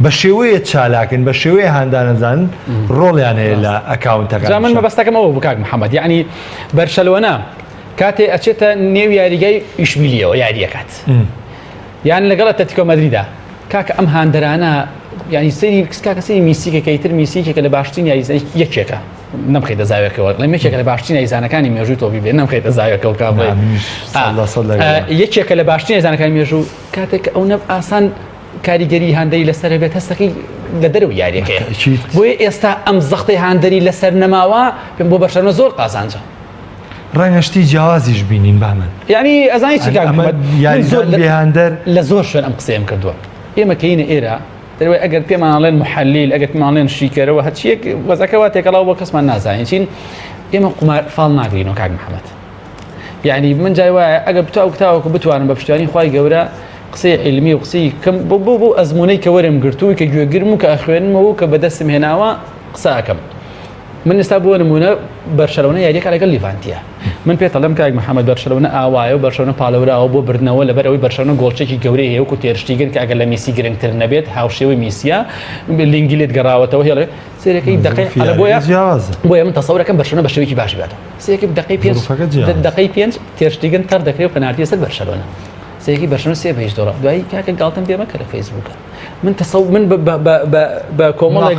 بە شێوەیە چالاکن بە شێوەیە هاندانەزان ڕۆڵیان هەیە لە ئەکاونتەکان من مەبەستەکەم ئەوە بکاک محەممەد یعنی بەرشەلۆنە کاتێ ئەچێتە نێو یاریگای ئیشبیلیەوە یاریەکات یان لەگەڵ ئەتلتیکۆ مەدریدا کاکە ئەم هاندەرانە ینی سەری کاکە سەری میسیکەکەیتر میسیکێکە لە باشترین یاریزانی یەکێکە نەمخەیتە زاویەکەوە لە یەکێکە لە باشترین یاریزانەکانی مێژووی تۆ بیبێ نەمخەیتە زاویەکەەوە کا یەکێکە لە باشترین یاریزانەکانی مێژوو کاتێک ئەو نەب ئاسان کاریگەری هاندەری لەسەر بێت هەستەکەی لە دەرەوە یاریەکەیە بۆیە ئێستا ئەم زەختی هاندەری لەسەر نەماوە پێم بۆ بەرشەلۆنە زۆر قازانجە ڕەنگەشتی جیاوازیش بینین بامن یعنی ئەزانی چی زۆر بێهاندەر لە زۆر شوێن ئەم قسەیەم کردووە ئێمە کەینە ئێرە دەروێت ئەگەر پێمانڵێن محەلیل ئەگەر پێمانڵێن شیکەرەوە هەچیەک وەزەکەەوە تێکەڵاو بۆ کەسمان نازانین چین ئێمە قمار فاڵ ناگرینەوە کاک محەممەد یعنی من جای وایە ئەگەر بتاو کتاوەکو بتوانم بە پشتیوانی خوای گەورە قسەی علمی و قسەی کەم بۆ ئەزمونەی کە وەرم گرتووی کە گوێگرم و کە ئەخوێنمەوە کە بەدەستم هێناوە قسەکەم من ئێستا بۆ نمونە بەرشەلۆنە یاریەکە لەگەڵ لیڤانتیە من پێتەڵم کاک محەممەد بەرشەلۆنە ئاوایە و بەرشەلۆنە پاڵەوراوە بۆ بردنەوە لەبەر ئەوەی بەرشەلۆنە گۆڵچێکی گەورەی هەیە وەکو تێرشتیگن کە ئەگەر لە میسی گرنگتر نەبێت هاوشێوەی میسیە لینگی لێت گەڕاوەتەوە هێڵێ سێرەکەی دقی بۆیە من تەسەورەکەم بەرشەلۆنە بە شێوەیەکی باش بێتەوە سێرەکەی دقی 5 تێرشتیگن تەر دەکرێت و پەنالتی سەر بەرشەلۆنە سێکی بەرشەلۆنە $3 دوایی کاکە گاڵتەم پێ مەکە لە فەیسبووکە من بە کۆمەڵێک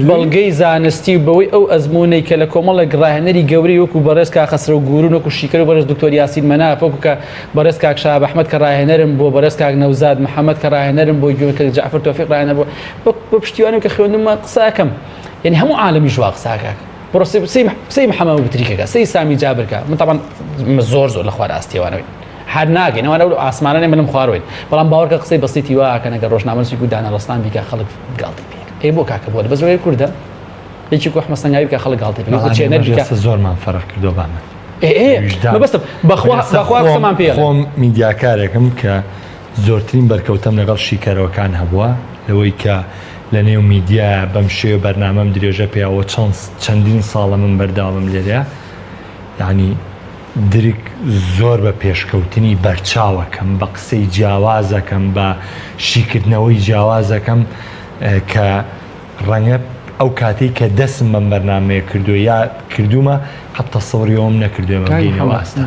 بەڵگەی زانستی و بەوەی ئەو ئەزمونەی کە لە کۆمەڵێک ڕاهێنەری گەوری وەکو بەڕێز کا خەسرە و گورون وەکو شیکەر و بەڕێز دکتۆر یاسین مەناف وەکو کە بەڕێز کاک شاب ئەحمەد کە ڕاهێنەرم بۆ بەڕێز کاک نەوزاد محەممەد کە ڕاهێنەرم بۆ گوێکە جعفر تۆفیق ڕاهێنەر بۆ پشتیوانی کە خوێندمە قساکەم یعنی هەموو عالەمی ژوا قساکە سەی محەممەد بتریکەکە سەی سامی جابرکە من طبعا زۆر لە خوار ئاستیوانەوەی هەر ناگەین ئەوانە ئاسمانانێ منم خواروین بەڵام باوەڕکە قسەی بەسیتی وایەکە نەگەر ڕۆژنامەنووسی و دانەڕستان بیکە خەڵک گاڵتەی پێ ئەی بۆ کاکە بۆ بە زۆری کووردە یەکی کو حمەستەنگاوی بکە خەڵک گاڵتەی پێ زۆرمان فەرق کردو بامە بەبەستم بەخوا قسەمان پێ خۆم میدیاکارێکم کە زۆرترین بەرکەوتم لەگەڵ شیکەرەوەکان هەبووە لەوەی کە لە نێو میدیا بەم شێوە بەرنامەم درێژە پێیەوە چەندین ساڵە من بەرداوم لێرە یعنی دریک زۆر بە پێشکەوتنی بەرچاوەکەم بە قسەی جیاوازەکەم بە شیکردنەوەی جیاوازەکەم کە ڕەنگە ئەو کاتێک کە دەستم بەم بەرنامەیە کردو یا کردومە قەت تەسەووریەوەم نەکردوێمە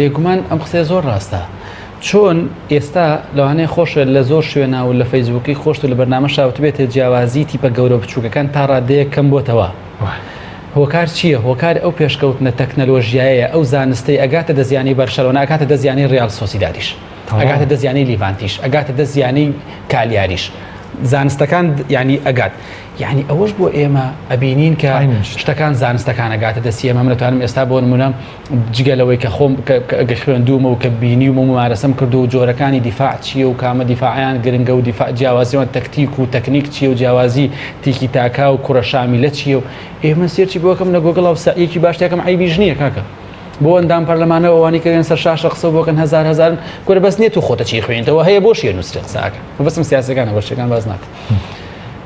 بێگومان ئەم قسەی زۆر ڕاستە چۆن ئێستا لەوانەیە خۆشە لە زۆر شوێنە و لە فەیسبووکی خۆشت لە بەرنامە شاوت بێتە جیاوازی تیپە گەورە بچووکەکان تا ڕادەیە کەم بۆتەوە هۆکار چییە؟ هۆکار ئەو پێشکەوتنە تەکنەلۆژیایە ئەو زانستەی ئەگاتە دەزیانی بەرشەلۆنە ئەگاتە دەزیانی ڕیال سۆسیدادیش ئەگاتە دەزیانی لیڤانتیش ئەگاتە دەزیانی کالیاریش زانستەکان ینی ئەگات یعنی ئەوەش بۆ ئێمە ئەبینین کە شتەکان زانستەکان ئەگاتە دەستی ئێمە منەتوانم ئێستا بۆ نمونە جگەلەوەی کە خۆم خوێندومە و کە بینیومە و ممارەسەم کردو و جۆرەکانی دیفاع چییە و کامە دیفاعیان گرنگە و دیفاع جیاوازیەوە تەکتیک و تەکنیک چییە و جیاوازی تیکی تاکا و کوڕە شامیلە چییە و ئێمە سێرچی بۆکەم لە گۆگڵ و سایەکی باشتێکم عیبیش نییە کاکە بۆ ئەندام پەرلەمانە ئەوانی کەن سەر شاشە قسە بۆکەن هزار گۆرە بەس نیێت و خۆتە چی خوێنیتەوە هەیە بۆ شیە نووسری قساکە بەسم سیاسەکانە وەرشەکان باز ناکە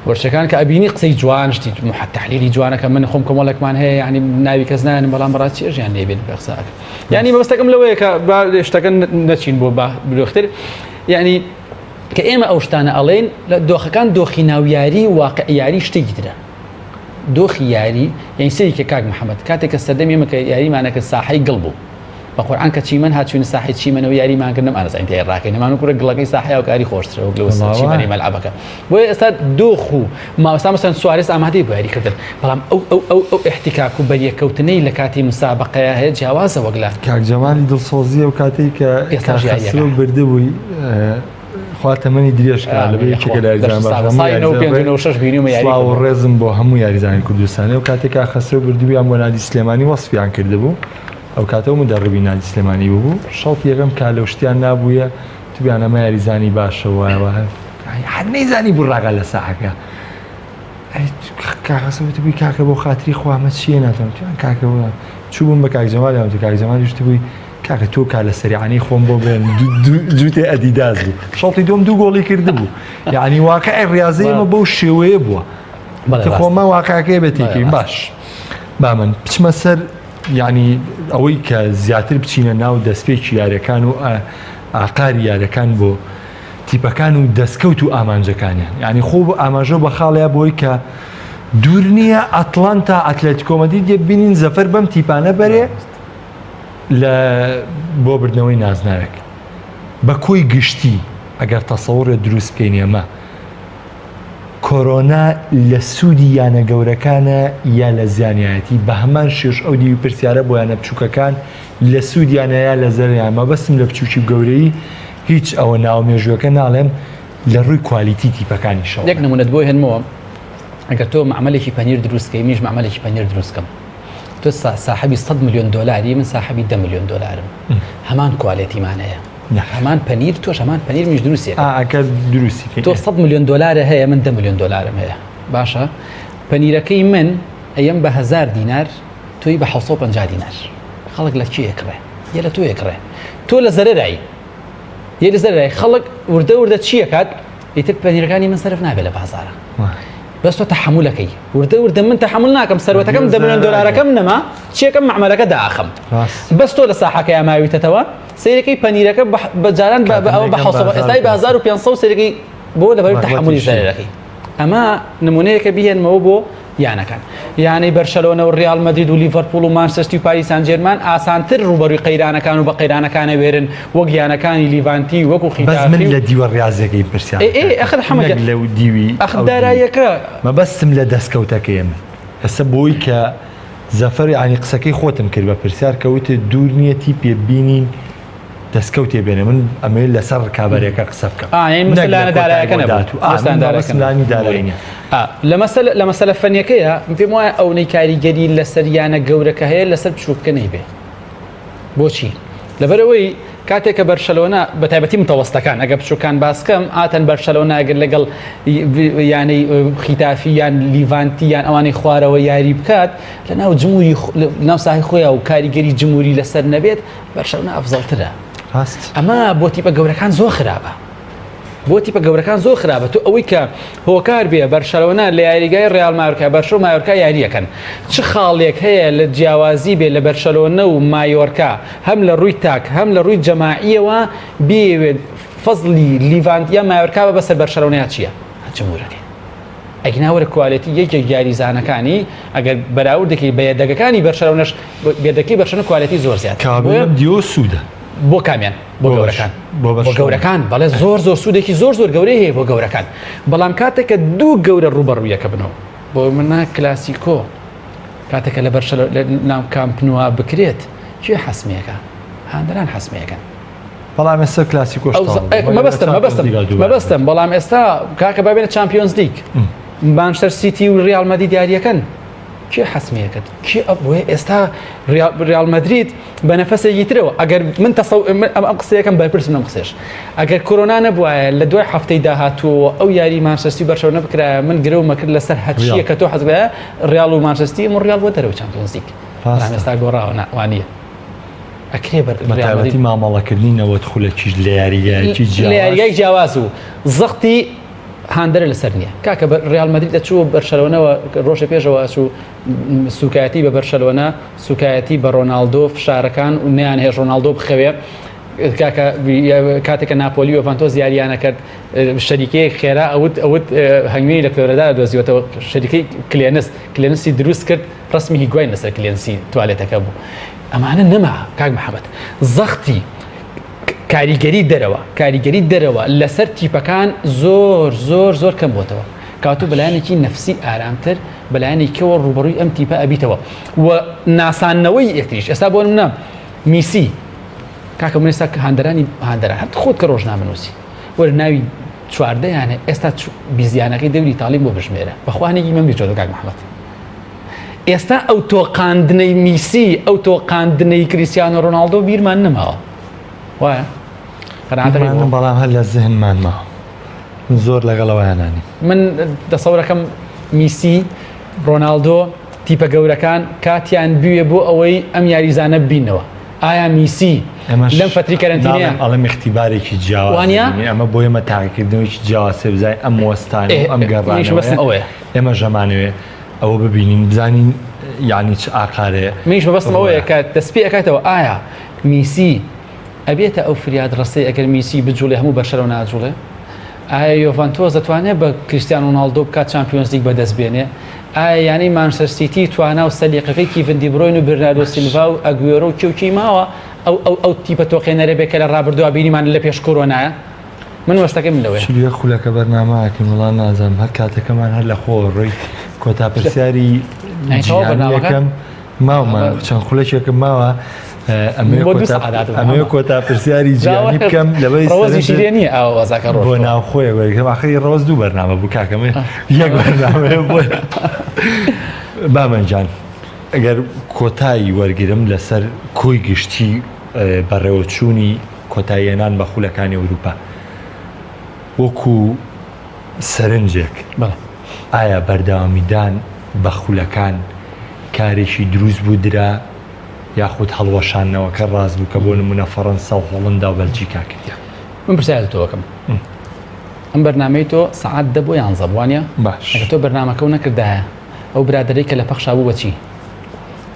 وەرشەکان کە ئەبینی قسەی جوان شتی تحلیلی جوانەکە من خۆم کۆمەڵێکمان هەیە ینی ناوی کەس نایەن بەڵام بەڕات چێژیان لێبێت بە قساکە یعنی مەبەستەکەم لەوەیە کە شتەکە نەچین بۆ برۆختر یعنی کە ئێمە ئەو شتانە ئەڵێن لە دۆخەکان دۆخی ناویاری واقعیاری شتێکی ترە دۆخی یاری یعنی سەری کە کاک محەممەد کاتێک کە سەردەمی ئێمە کە یاریمانەکە ساحەی گڵ بوو بە قورئان کە چیمەن هاتوونە ساحەی چیمەنەوە یاریمانکردنم ئەنەزانین تێ ڕاکەین نەمانوو کوڕە گڵەکەی ساحەیە و کاری خۆشترە و لەوە چیمەنی مەلعەبەکە بۆیە ئێستا دۆخ و مامۆستا مەسەڵەن سوارێز ئامادەی بۆ یاریکردن بەڵام ئەو احتیکاک و بەریەکەوتنەی لە کاتی مسابقەیە هەیە جیاوازە وەک لە کاک جەمالی دڵسۆزیە و کاتێک کە ئێستا بردبووی خواتەمەنی درێژکە لەبێ یەکێکە لە یاریزان سڵاو و ڕێزم بۆ هەموو یاریزانی کوردستانی و کاتێکا خەسرە بردوویان بۆ نادی سلێمانی وەسفیان کردبوو ئەو کاتەوە مدەڕبی نادی سلێمانی بوو شەڵتی یەکەم کا لەو شتیان نابووە تویان ئەمە یاریزانی باشەوە هەر نەیزانی بوڕاگە لە ساحەکە کاخەسەوەتی بووی کاکە بۆ خاتری خوامە چیە ناتوان تویان کاکەوە چوو بووم بە کاکجەمالیان تو کاکجەمالی شتی بووی کاکە تۆ کا لە سەریعانەی خۆم بۆ بێن جووتێ ئەدیداز بوو شەڵتی دۆم 2 گۆڵی کرده بوو یعنی واقعی ڕاضیمە بەو شێوەیە بووە خۆمە واقعەکەی بێتێکی باش با من بچمە سەر یعنی ئەوەی کە زیاتر بچینە ناو دەستپێکی یاریەکان و ئاقاری یاریەکان بۆ تیپەکان و دەستکەوت و ئامانجەکانیان یعنی خۆ بۆ ئاماژە بە خاڵەیە بۆی کە دوور نییە ئەتلانتا ئەتلێتیکۆمەدی دێ بینین زەفەر بەم تیپانە بەرێ لە بۆ بردنەوەی نازناوێک بە کۆی گشتی ئەگەر تەسەوڕێ دروست بکەین ئێمە کۆرۆنا لە سوودی یانە گەورەکانە یا لە زیانایەتی بە هەمان شێش ئەو دیوی پرسیارە بۆ یانە بچووکەکان لە سوودیانەیە لە زەریان مەبەستم لە بچووکی گەورەی هیچ ئەوە ناومێژوەکە ناڵێم لە ڕووی کوالیتی تیپەکانی شەو یەک نمونەت بۆی هێنمەوە ئەگەر تۆ معاملێکی پەنیر دروستکەی میش معاملێکی پەنیر دروستکەم تۆ صاحبی 100 ملیۆن دۆلاری من صاحبی 10 ملیۆن دۆلارم هەمان کوالیتیمانەیە هەمان پەنیر تۆش هەمان پەنیر میش دروستیە ئەگەر دروستی تۆ 100 ملیۆن دۆلارە هەیە من 10 ملیۆن دۆلارم هەیە باشە پەنیرەکەی من ئەیەم بە 1000 دینار تۆی بە 750 دینار خەڵک لە چی یەکڕێ یە لە تۆ یەکڕێ تۆ لە زەرەرایی یە لە زەرەرایی خەڵک وردە وردە چیەکات ئیتر پەنیرەکانی من سەرف نابێت لە بازارە بەس تۆ تەحمولەکەی وردە وردە من تەحمل ناکەم سەروەتەکەم 10 ملیۆن دۆلارەکەم نەما چیەکەم معاملەکە داخەم بەس تۆ لە ساحەکەی ماویتەوە سیرەکەی پەنیرەکە بە جاران ئەوە بە حوسەوە ئێستای بە 1500 سیرەکەی بۆ لەبەر تەحملی زەرەرەکەی ئەمە نمونەیەکە بهێنمەوە بۆ یانەکان یانەی بەرشەلۆنە و ڕیال مەدرید و لیڤەرپوڵ و مانچستەر و پاریس سان ژێرمان ئاسانتر ڕوبەرووی قەیرانەکان و بە قەیرانەکانە وێرن وەک یانەکانی لیڤانتی وەکو خیتافی بەس من لە دیوە ڕاضیەکەی پرسیار ئەخر حەمەگە لەو دیوی ئەخدارایەکە مەبەستم لە دەستکەوتەکەی من ئەستا بۆی کە زەفەر ینی قسەکەی خۆتم کرد بە پرسیار کەوتێ دوور نیەتی پێبینین دەستکەوتێ بێنێ من ئەمێ لەسەر ڕکابەرێکە قسە بکەم لە مەسەلە فەنیەکەیە پێم وایە ئەوەی کاریگەری لەسەر یانە گەورەکە هەیە لەسەر بچووکە نەیبێ بۆچی لەبەرەوەی کاتێککە بەرشەلۆنە بە تایبەتی متەوەستەکان ئەگە بچووکان باسکەم ئاتەن بەرشەلۆنە ئەگەر لەگەڵ یانەی خیتافی یان لیڤانتی یان ئەوانەی خوارەوە یاری بکات لە ناو جمهوری ناو ساحی خۆیان و کاریگەری جمهوری لەسەر نەبێت بەرشەلۆنە ئەفزەڵترە ئەمە بۆ تیپە گەورەکان زۆر خراپە بۆ تیپە گەورەکان زۆر خراپە تۆ ئەوەی کە هۆکار بێ بەرشەلۆنە لە یاریگای ڕیال مایۆرکا بەرشە و مایۆرکا یاریەکەن چ خاڵێک هەیە لە جیاوازی بێ لە بەرشەلۆنە و مایۆرکا هەم لە ڕووی تاک هەم لە ڕووی جەماعیەوە بێوێت فەزلی لیڤانتیا مایۆرکا بە بەسەر بەرشەلۆنەیە چییە جمهورەکەی ئەگناوەرە کوالیتی یەکێک یاریزانەکانی ئەگەر بەراوردێکی بەیەدەگەکانی بەرشەلۆنەش بێدەکەی بەرشەلۆنە کوالیتی زۆر زیاد دیۆ سوودە بۆ کامیان بۆ گەورەکان بۆ گەورەکان بەڵێ زۆر سوودێکی زۆر گەورەی هەیە بۆ گەورەکان بەڵام کاتێککە دوو گەورە ڕوبەڕوویەکە بنەوە بۆ منە کلاسیکۆ کاتێکە لە بەرشەلۆ ناو کامپنووە بکرێت چی حەسمیەکە هاندران حەسمیەکەن بەڵام ئێستا کلاسیکۆ مەبەستم بەڵام ئێستا کاکە بابێنە چامپیۆنز لیگ مانچستەر سیتی و ریال مەدرید یاریەکەن کێ حەسمیەکەت کێ ئەوێ ئێستا ریال مەدرید بە نەفەسێکی ترەوە ئەگەر من ئەم قسەیەکەم بەرپرسم لەم قسەش ئەگەر کۆرۆنا نەبوایە لە دوای هەفتەی داهاتووە ئەو یاری مانچستەر و بەرشەلۆنە بکرایە من گرەومە کرد لەسەر هەرچیە کە تۆ حەز بە ریال و مانچستەر و ریال بۆ دەرەوە چامپیۆنز لیگ ئێستا گۆڕاوە وانە ئەکرێ بەتایبەتی مامەڵەکردنینەوە خولەکیش لە یاریگای جیاواز و زەختی هاندەرە لەسەر نییە کاکە ریال مەدرید دەچوو بەرشەلۆنەوە ڕۆژە پێشەوە ئەچوو سوکایەتی بە بەرشەلۆنە سوکایەتی بە ڕۆناڵدۆ فشارەکان و نیان هێش ڕۆناڵدۆ بخەوێ کاتێکە ناپۆلی و ئۆڤانتۆز یاریانە کرد شەریکەیەک خێرا ئەوت هەنگوێنی لە کلێرەدا دۆزیوەتەوە شەریکەی کلێنسی دروست کرد ڕسمی هیگوای لەسەر کلێنسی توالێتەکە بوو ئەمانە نەما کاک محەممەد زەختی کاریگەری دەرەوە لەسەر تیپەکان زۆر کەم بۆتەوە کاتو بەلایەنێکی نەفسی ئارامتر بەلایەنێکەوە ڕوبەڕووی ئەم تیپە ئەبیتەوە و ناسانەوەی یەکتریش ئێستا بۆ منە میسی کاکە من ئێستا هاندەرانی هاندەران هەر خۆت کە ڕۆژنامە نووسی وەرە ناوی چواردەیانە ئێستا بیزیانەکەی دەوری تاالیم بۆ بژمێرە بەخوانێکی من بچۆ کاک محەممەد ئێستا ئەو تۆقااندنەی میسی ئەو تۆقااندنەی کریسیانۆ ڕۆناالدۆ بیرمان نەماوە وایە بەڵام هەر لە زهنمان ماوە زۆر لەگەڵەوەیانانی من دەسەورەکەم میسی ڕۆناالدۆ تیپە گەورەکان کاتیان بوێ بۆ ئەوەی ئەم یاریزانە ببینەوە ئایا میسی لەم فتری کەرنتینەیە ئەڵم اختیبارێکی جیاوانە ئەمە بۆ ئێمە تاقیکردنەوەی جیاواسێ بزای ئەم وەستان ئەم گەڕانەوە ئێمە ژەمانەوێ ئەوە ببینین بزانین یعنی چ ئاقارەیە منیش بەبەستم ئەوەیە کە دەستپێ ئەکاتەوە ئایا میسی ئەبێتە ئەو فریاد ڕستەی ئەگەر میسی بجوڵێ هەموو بەشەرەوە ناجوڵێ ئایا یۆڤانتۆز دەتوانێت بە کریستیانۆ ڕۆناالدۆ بکات چامپیۆنز لیگ بەدەست بێنێ ئایا یانەی مانچستەر سیتی توانا و سەلیقەکەی کیڤن دی بروین و برناردۆ سیلڤا و ئەگوێرۆ و کێوکی ماوە ئەو تیپە تۆقێنەرە بێت کە لە ڕابردووە بینیمان لە پێش کۆرۆنایە من وەستەکەم لەوەیە چلیە خولەکە بەرنامەکەی وڵان نازانم هەر کاتەکەمان هەر لە خۆ ڕۆی کۆتا پرسیاری جیهانیەکەم ماوەمان چەند خولەکێکم ماوە ئەمێ کۆتا پرسیاری جیهانی بکەم لەبەرڕۆزیشیرێنی ئاوازاکە بۆ ناوخۆی وەرگم ئاخری ڕۆز دوو بەرنامە بوو کاکەمە یەک بەرنامەیە بۆ بامەنجان ئەگەر کۆتایی وەرگرم لەسەر کۆی گشتی بەڕێوەچوونی کۆتاییێنان بە خولەکانی وروپا وەکو سەرنجێک ئایا بەردەوامیدان بە خولەکان کارێکی دروست بوو درا یاخود هەڵوەشانەوەکە ڕاز بوو کە بۆ نمونە فەڕەنسا و هۆڵندا و بەلجیکا کردیا من پرسیارە تۆکەم ئەم بەرنامەی تۆ سەعات 10 بۆ 11 وانە باش ئەگە تۆ بەرنامەکە و نەکردایە ئەو برادەرەی کە لە پەخشا بوو بەچی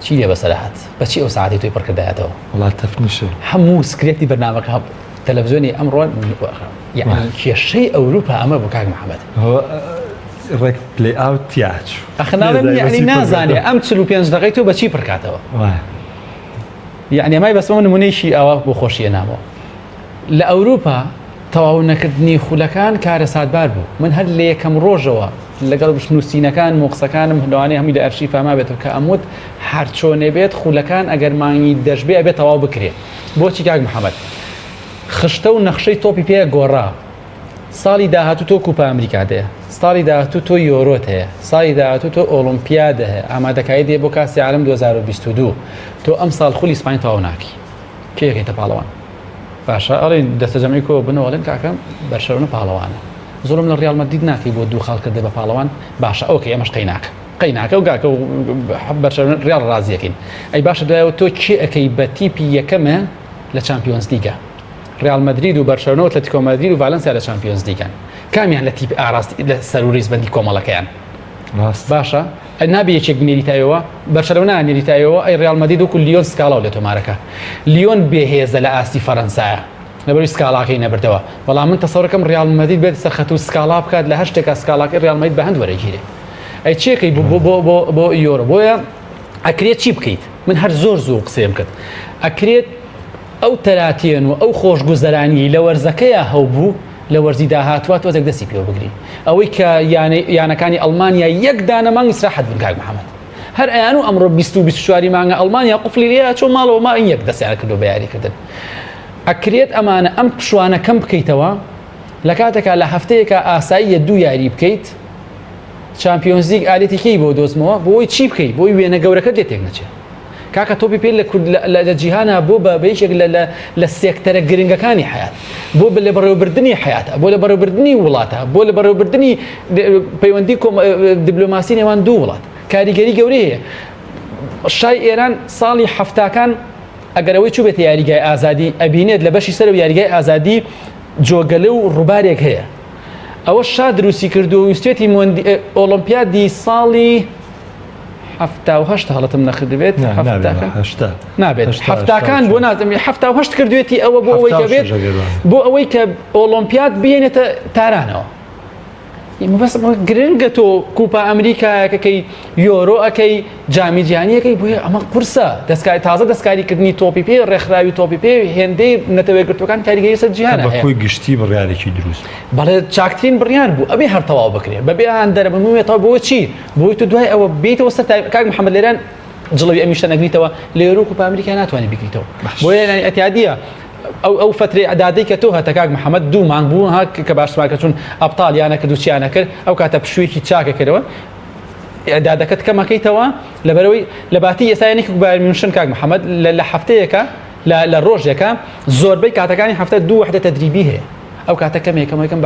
چی لێ بەسەر هات بەچی ئەو ساعتی تۆی پڕکردایەتەوە وڵات تەفنیشە هەموو سکرێتی بەرنامەکە تەلەڤیزیۆنی ئەمڕۆ یعنی کێشەی ئەوروپا ئەمە بۆ کاک محەممەد ڕێک پلێ ئاوت تیاچ ئەخناڵم یعنی نازانێ ئەم 45 دقەی تۆ بەچی پڕکاتەوە یعنی ئەمای بەسمە نمونەیەکی ئاوا بۆ خۆشیە نامەوە لە ئەوروپا تەواو نەکردنی خولەکان کارە سادبار بوو من هەر لە یەکەم ڕۆژەوە لەگەڵ نووسینەکان مۆقسەکانم هەندوانەی هەمی لە ئەرشیفاما بێتەوە کە ئەموت هەر چۆنێ بێت خولەکان ئەگەر مانگی دەشبێ ئەبێت تەواو بکرێت بۆچی کاک محەممەد خشتە و نەخشەی تۆپی پێ گۆڕا ساڵی داهاتوو تۆ کوپە ئەمریکا دەیە ساڵی داهاتوو تۆ یۆرۆت هەیە ساڵی داهاتوو تۆ ئۆلۆمپیادە هەیە ئامادەکاری دێ بۆ کاسی عالم 2022 تۆ ئەم ساڵ خولی ئیسپانی تەواو ناکی کێکێتە پاڵەوان باشە ئەڵێ دەستەجەمەی کۆ بنەوەڵێن کاکەم بەرشەرونە پاڵەوانە زۆرم لە ڕیال مەدرید ناکەی بۆ دوو خاڵ کردە بە پاڵەوان باشە ئەوکە ئێمەش قەیناکە و گاکە و بەرشەرون ڕیال ڕازیەکەین ئەی باشە دوایەوە تۆ کێ ئەەکەی بە تیپی یەکەمە لە چامپیۆنز لیگە ڕیال مەدرید و بەرشەلۆنە و ئەتلێتیکۆ مەدرید و ڤالەنسیا لە چامپیۆنز لیگان کامیان لە تیپ ئاراستی لە سەر و ڕیزبەندی کۆمەڵەکەیان باشە نابێ یەکێک بنێریتایەوە بەرشەلۆنە نێریتایەوە ئەی ڕیال مەدرید وەکو لیۆن سکاڵاو لە تۆمارەکە لیۆن بێهێزە لە ئاستی فەڕەنسایە لەبەروی سکاڵاکەی نەبردەوە بەڵام من تەسەوڕەکەم ڕیال مەدرید بێت سەرخەت و سکاڵا بکات لە هەر شتێکە سکاڵاکەی ڕیال مەدرید بە هەند وەرەگیرێ ئەی چێکەی بۆ یۆرۆ بۆیە ئەکرێت چی بکەیت من هەر زۆر قسەیم کرد ئەکرێت ئەو تەراتێن و ئەو خۆشگوزەرانی لە وەرزەکەیە هەوبوو لە وەرزی داهاتوە تۆزێک دەستی پێوە بگری ئەوەی کە یانەکانی ئەڵمانیا یەک دانە مانگی سراحەت بن کاک محەممەد هەر ئەیان و ئەمڕۆ 24 مانگە ئەڵمانیا قوفلی لێە چۆ ماڵەوە ما ئین یەک دەستیان کردو بە یاریکردن ئەکرێت ئەمانە ئەم پشوانە کەم بکەیتەوە لە کاتێکا لە هەفتەیەکە ئاساییە 2 یاری بکەیت چامپیۆنز لیگ ئالێتێکی بۆ دۆزمەوە بۆی چی بکەیت بۆی وێنە گەورەکە لێتێک نەچێت کاکە تۆپی پێ لە جیهانە بۆ بە بەیشێک لە سێکتەرە گرنگەکانی حیات بۆ لە بەڕێوەبردننی حیاتە بۆ لە بەڕێوەبردننی وڵاتە بۆ لە بەڕێوەبردننی پەیوەندی دیبلۆماسی نێوان دوو وڵات کاریگەری گەورەی هەیە شای ئێران ساڵی هەفتاکان ئەگەرەوەی چوو بێتە یاریگای ئازادی ئەبینێت لە بەشی سەر و یاریگای ئازادی جۆگەلە و ڕووبارێک هەیە ئەوە شا دروستی کردو و ویستێتی ئۆلۆمپیادی ساڵی 78 هەڵەتم نەخدبێت نابێت هەفتاکان بۆ نازەمی 78 کردوێتی ئەوە بۆ ئەوەی کە بێت بۆ ئەوەی کە ئۆلۆمپیاد بێنێتە تارانەوە بەس گرنگە تۆ کوپە ئەمریکایەکەکەی یۆرۆ ئەەکەی جامی جیهانیەکەی بۆیە ئەمە قورسە تازە دەستکاریکردنی تۆپی پێ ڕێکخراوی تۆپی پێ هێندەی نەتەوەیەگرتوەکان کاریگەری سەر جیهانە بەخۆی گشتی بڕیارێکی دروست بەڵێ چاکترین بڕیار بوو ئەبێ هەر تەواو بکرێ بەبێ ئەیان دەرەبمێتەوە بۆ چی بۆی تو دوای ئەوە بیتەوە سەر کاک محەممەد لێران جڵەوی ئەمیشە نەگریتەوە لە یۆرۆ کوپە ئەمریکا ناتوانێت بگریتەوە بۆیە ئەتیادیە ئەو فترەی عدادەی کە تۆ هەتە کاک محەممەد 2 مانگ بوو ها کە باشماکە چون ئەبتال یانە کرد و چیانە کرد ئەو کاتە پشوویەکی چاکە کردەوە ئەدادەکەت کەمەکەیتەوە لەبەرەوەی لە باتی ئێستاەنێکی بایر میونشن کاک محەممەد لە هەفتەیەکە لە ڕۆژێکە زۆربەی کاتەکانی هەفتە 2 وحدە تەدریبی هەیە ئەو کاتە کەمێکەکەم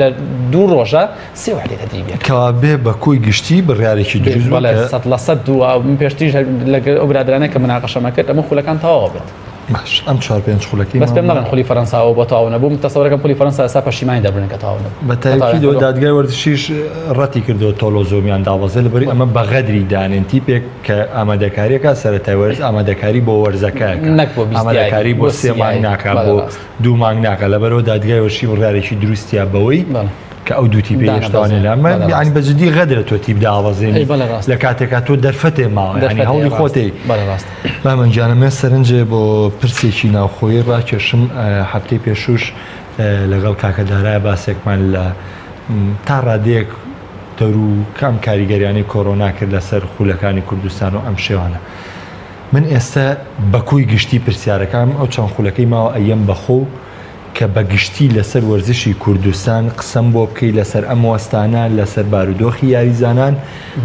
لە 2 ڕۆژە 3 وحدە تەدریبیەکە کەوا بێ بە کۆی گشتی بڕیارێکی دروست من پێشتیش لەگەڵ ئەو برادرانە کە مناقەشەمە کرد ئەمە خولەکان تەواو بێت باش ئەم 4-5 خولەکەی بەس پێم نەڵێن خولی فەرەنساوە بۆ تەواو نەبوو تەسەوەرەکەم خولی فەرەنسا ئێستا پەشیمانی دەبرن کە تەواو نەبوو بە تایبەتی دادگای وەرزشیش ڕەتی کردەوە تۆلۆزۆمیان داوەزە لەبەری ئەمە بە غەدری دانێن تیپێک کە ئامادەکاریەکە سەرەتای وەرز ئامادەکاری بۆ وەرزەکەیەکە ئامادەکاری بۆ 3 مانگ ناکە بۆ 2 مانگ ناکە لەبەرەوە دادگای وەرزشی بڕیارێکی دروستیە بەوەی کە ئەو دوو تیپی هێشتوانێ لەمە یعنی بەجددی غەدرە تۆ تیپ داوەزێنی لە کاتێکا تۆ دەرفەتێ ماوە ینی هەوڵی خۆتەی بامەنجانەمە سەرنجێ بۆ پرسێکی ناوخۆی ڕاکێشم هەفتەی پێشوش لەگەڵ کاکەدارایە باسێکمان لە تا ڕادەیەک دەور و کام کاریگەریانی کۆڕۆنا کرد لەسەر خولەکانی کوردستان و ئەم شێوانە من ئێستا بەکوی گشتی پرسیارەکەم ئەو چەند خولەکەی ماوە ئەیەم بەخۆ کە بەگشتی لەسەر وەرزشی کوردستان قسەم بۆ بکەی لەسەر ئەم وەستانە لەسەر بارودۆخی یاریزانان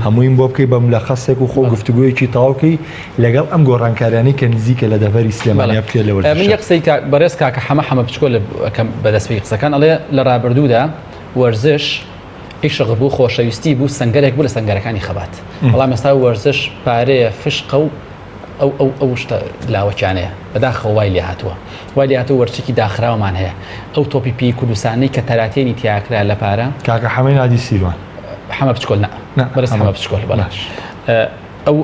هەمووین بۆ بکەی بە ملەخەسێک و خۆ گفتوگویەکی تەواوکەی لەگەڵ ئەم گۆڕانکاریانەی کە نزیکە لە دەڤەری سلێمانیا بکرێت لە وەرزش. من یەک قسەی بەڕێز کاکە حەمە بچکۆ بەدەستپێی قسەکان ئەڵێ لە ڕابردوودا وەرزش عیشق بوو خۆشەویستی بوو سەنگەرێک بوو لە سەنگەرەکانی خەبات بەڵام ئێستا وەرزش پارەیە فشقە و ئەو شتە لاوەکیانەیە بەداخەوە وای لێ هاتووە وای لێ هاتووە وەرچێکی داخراوەمان هەیە ئەو تۆپی پێی کوردستانەی کە تەراتێنی تیاکرا لە پارە کاکە حەمەی نادی سیروان حەمە بچکۆل بەرز حەمە بچکۆل بەلاش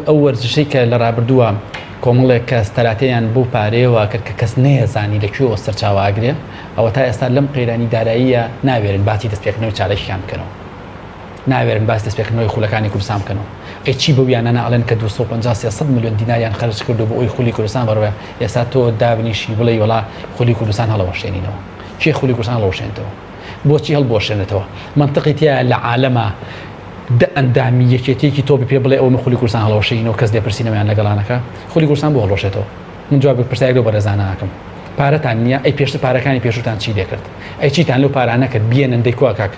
ئەو وەرزشەی کە لە ڕابردووە کۆمەڵێک کەس تەراتەیان بۆ پارەیەوە کرد کە کەس نەیەزانی لەکوێوە سەرچاواگرێ ئەوە تا ئێستا لەم قەیرانی داراییە ناوێرن باسی دەستپێکردنەوەی چالێکیان بکەنەوە ناوێرن باسی دەستپێکردنەوەی خولەکانی کوردستان بکەنەوە ئەی چی بەویانە ئەڵێن کە 250-300 ملیۆن دیناریان خەرج کردو بۆ ئەوی خولی کوردستان بەڕوێ ئێستا تۆ دابنیشی بڵێ وڵا خولی کوردستان هەڵەوەشێنینەوە چی خولی کوردستان هەڵەوەشێنێتەوە بۆچی هەڵبۆشێنێتەوە منطقی تیا لە عالەمە ئەندامی یەکێتێکی تۆ پێ بڵێ ئەومە خولی کوردستان هەڵەوەشێنینەوە کەس لێپرسینەوەیان لەگەڵانەکە خولی کوردستان بۆ هەڵەوەشێتەوە من جواب پرسیارێک لەو بەڕێزانە ناکەم پارەتان نییە ئەی پێشتر پارەکانی پێشوتان چی لێ کرد ئەی چیتان لەو پارانە کرد بێنن دەیکوا کاک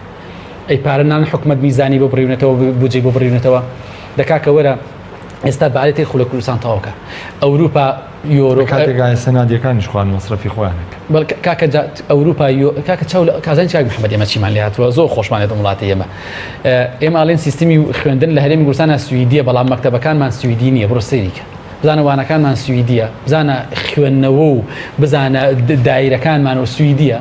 ئەی پارە نان حکومەت میزانی بۆ بڕیونێتەوە بودجێ بۆ بڕیونێتەوە دەکاکە وەرە ئێستا بەعادەتی خولە کوردستان تەواوکە ئەوروپا یۆرۆ کاتێکگای سەنادیەکانیش خوان مەسرەفی خۆیانەکە کاکە ئەوروپا کاکە چاو کازانی چاک محەممەد ئێمە چیمان لێ هاتووە زۆر خۆشمانێت وڵاتی ئێمە ئاڵێن سیستمی خوێندن لە هەرێمی کوردستانە سویدیە بەڵام مەکتەبەکانمان سویدی نییە بڕۆ سەیریکە بزانە وانەکانمان سویدیە بزانە خوێندنەوە و بزانە دایرەکانمان و سویدیە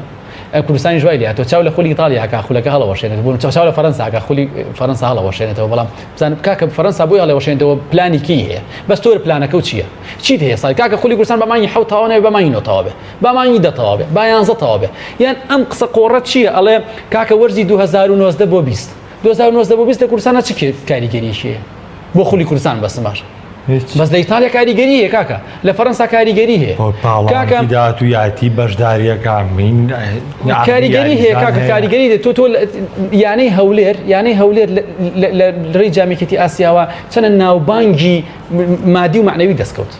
کوردستانی جوای لێ هاتووە چاو لە خولی ئیتالیا خولەکە هەڵەوەشێنێت بوون چاو لە فەرەنسا خولی فەرەنسا هەڵەوەشێنێتەوە بەڵام بزانە کاکە فەرەنسا بۆی هەڵەوەشێنێتەوە پلانی کی هەیە بەس تۆر پلانەکە و چییە چیت هەیە ساڵی کاکە خولی کوردستان بەمانی 7 تەواو نەبێ بەمانی 9 تەواو بێ بەمانی 10 تەواو بێ با 11 تەواو بێ یان ئەم قسە قۆڕەت چییە ئەڵێ کاکە وەرزی 2019 بۆ 20 2019 بۆ 20 لە کوردستانە چ کاریگەریشیە بۆ خولی کوردستان بەس باش بەس لە ئیتالیا کاریگەری هەیە کاکە لە فەرەنسا کاریگەری هەیە کاکە داات و یاتی بەشداریەکە من کاریگەری هەیە کاکە کاریگەری تۆ یانەی هەولێر لە ڕێی جامێکێتی ئاسیاوە چەنە ناوبانگی مادی و معنەوی دەستکەوت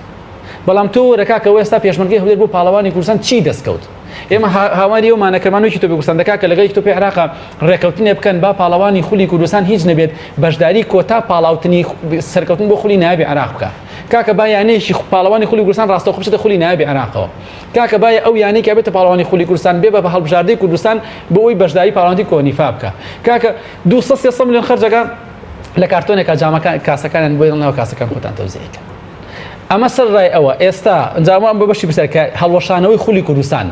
بەڵام تۆ وەرە کاکە ئێستا پێشمەرگەی هەولێر بۆ پاڵەوانی کوردستان چی دەستکەوت ئێمە هاواری ئەو مانەکەمانویکی تۆ کوردستان دەکاکە لەگەڵی تۆ پێ عێراقا ڕێکەوتنێ بکەن با پاڵەوانی خولی کوردستان هیچ نەبێت بەشداری کۆتا پاڵاوتنی سەرکەوتن بۆ خولی نایابی عێراق بکە کاکە با یانەیەکی پاڵەوانی خولی کوردستان ڕاستەوخۆ بچێتە خولی نایابی عێراقەوە کاکە با ئەو یانەیەکی بێتە پاڵەوانی خولی کوردستان بێ بە هەڵبژاردەی کوردستان بۆ ئەوی بەشداری پاڵەوانی کۆنیفا بکە کاکە 200-300 ملیۆن خەرجەکە لە کارتۆنێکە جامەکان کاسەکانیان بۆ ناو کاسەکان خۆتان تەوزیعکە ئەمە سەر ڕای ئەوە ئێستا ئەنجامان بە بەشی پرسیار کە هەڵوەشانەوەی خولی کوردستان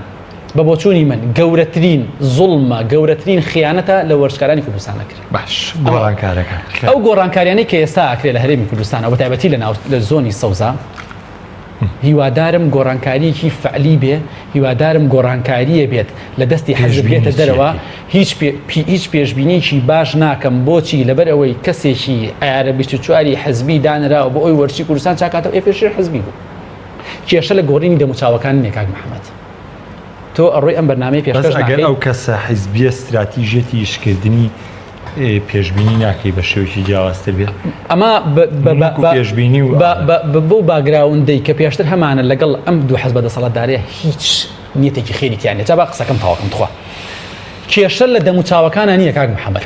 بە بۆچوونی من گەورەترین زوڵمە گەورەترین خیانەتە لە وەرزشکارانی کوردستانە کرد باش گۆڕانکارەکە ئەو گۆڕانکاریانەی کە ئێستا ئاکرێت لە هەرێمی کوردستانە بە تایبەتی لە زۆنی سەوزا هیوادارم گۆڕانکاریەکی فعلی بێ هیوادارم گۆڕانکاریە بێت لە دەستی حەزب بێتە دەرەوە هیچ پێشبینیکی باش ناکەم بۆچی لەبەر ئەوەی کەسێکی ئایارە 24 حەزبی دانراوە بۆ ئەوی وەرزشی کوردستان چاکاتەوە پێشتر حەزبی بوو کێشە لە گۆڕینی دەموچاوەکان نێکاک محەممەد تۆ ئەڕۆی ئەم بەرنامەی پێشکەش ئەگەر ئەو کەسە حیزبیە استراتیژێتی ئیشکردنی پێشبینی ناکەی بە شێوەیەکی جیاوازتر بێت ئەمە پێشبینی و بۆ باگراوندەی کە پێشتر هەمانە لەگەڵ ئەم دوو حەزب بەدەسەڵاتداریە هیچ نیەتێکی خێریتیانێت جا با قسەکەم تاواکەم بخوا کێشە لە دەم و چاوەکانە نییە کاک محەممەد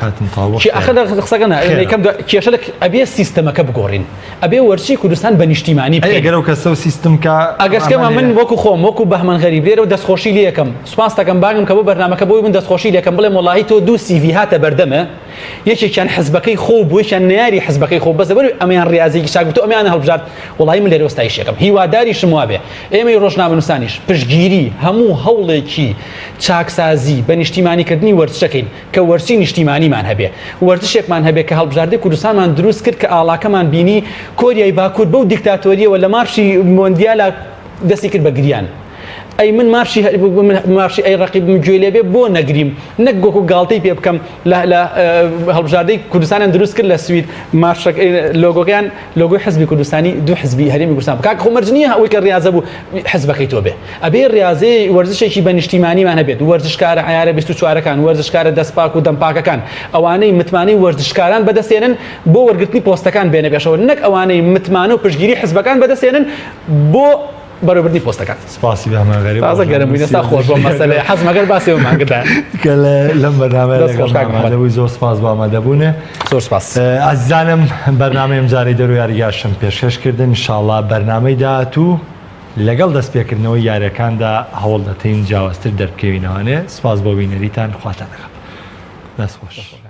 کێشە ئەبێ سیستەمەکە بگۆڕین ئەبێ وەرچی کوردستان بە نیشتیمانی ئەگەرەوە کەسە و سیستم کە ئەگەشتکەمە من وەکو خۆم وەکو بەهمەن غەریب لێرە دەستخۆشی لەکەم سوپاس دەکەم باگم کە بۆ بەرنامەکە بۆی من دەستخۆشی لەکەم بڵێم وڵاهی تۆ دوو سیڤی هاتە بەردەمە یەکێکیان حزبەکەی خۆ بوو یەکیان نەیاری حزبەکەی خۆ بەس دەبەر ئەمیان ڕاضیەکی چاک بوو ئەمیان هەڵبژارد وڵاهی من لێرە وەستایشێکم هیواداریشم وابێ ئێمەی ڕۆژنامەنووسانیش پشتگیری هەموو هەوڵێکی چاکسازی بە نیشتیمانیکردنی وەرزشەکەین کە وەرچی نیشتیمانیمان هەبێ وەرزشێکمان هەبێ کە هەڵبژاردەی کوردستانمان دروست کرد کە ئاڵاکەمان بینی کۆریای باکوور بەو دیکتاتۆریەوە لە مارشی مۆندیالە دەستی کرد بە گریان ئەی من مارشی ئەی ڕقیبم گوێ لێ بێ بۆ نەگریم نەک گۆکو گاڵتەی پێ بکەم لە هەڵبژاردەی کوردستانیان دروست کرد لە سوید لۆگۆکەیان لۆگۆی حزبی کوردستانی دوو حزبی هەرێمی کوردستان کاک خۆمەرج نییە ئەوەی کە ڕاضە بوو حزبەکەی تۆ بێ ئەبێ ڕاضەی وەرزشێکی بە نیشتیمانیمان هەبێت وەرزشکارە عیارە 24کان وەرزشکارە دەستپاک و دەمپاکەکان ئەوانەی متمانەی وەرزشکاران بەدەستێنن بۆ وەرگرتنی پۆستەکان بێنە پێشەوە نەک ئەوانەی متمانە و پشتگیری حزبەکان بەدەستێنن بۆ بەڕێوەبردنی پۆستەکان سپاسی بە هەمانگەری تازە گەرمبووینە سا خۆش بۆ مەسەلەی حەزمەگەر باسێ مانگدا کە لەم بەرنامەیەدەبووی زۆر سپاس بۆ ئامادەبوونێ زۆر سپاس ئازیزانم بەرنامەی ئەمجارەی دەرو یاریگاشم پێشکەشکردن ئینشاڵڵا بەرنامەی داهاتوو لەگەڵ دەستپێکردنەوەی یاریەکاندا هەوڵ دەتەین جیاوازتر دەربکەوینەوەنێ سپاس بۆ بینەریتان خواتان دەکەم دەست خۆش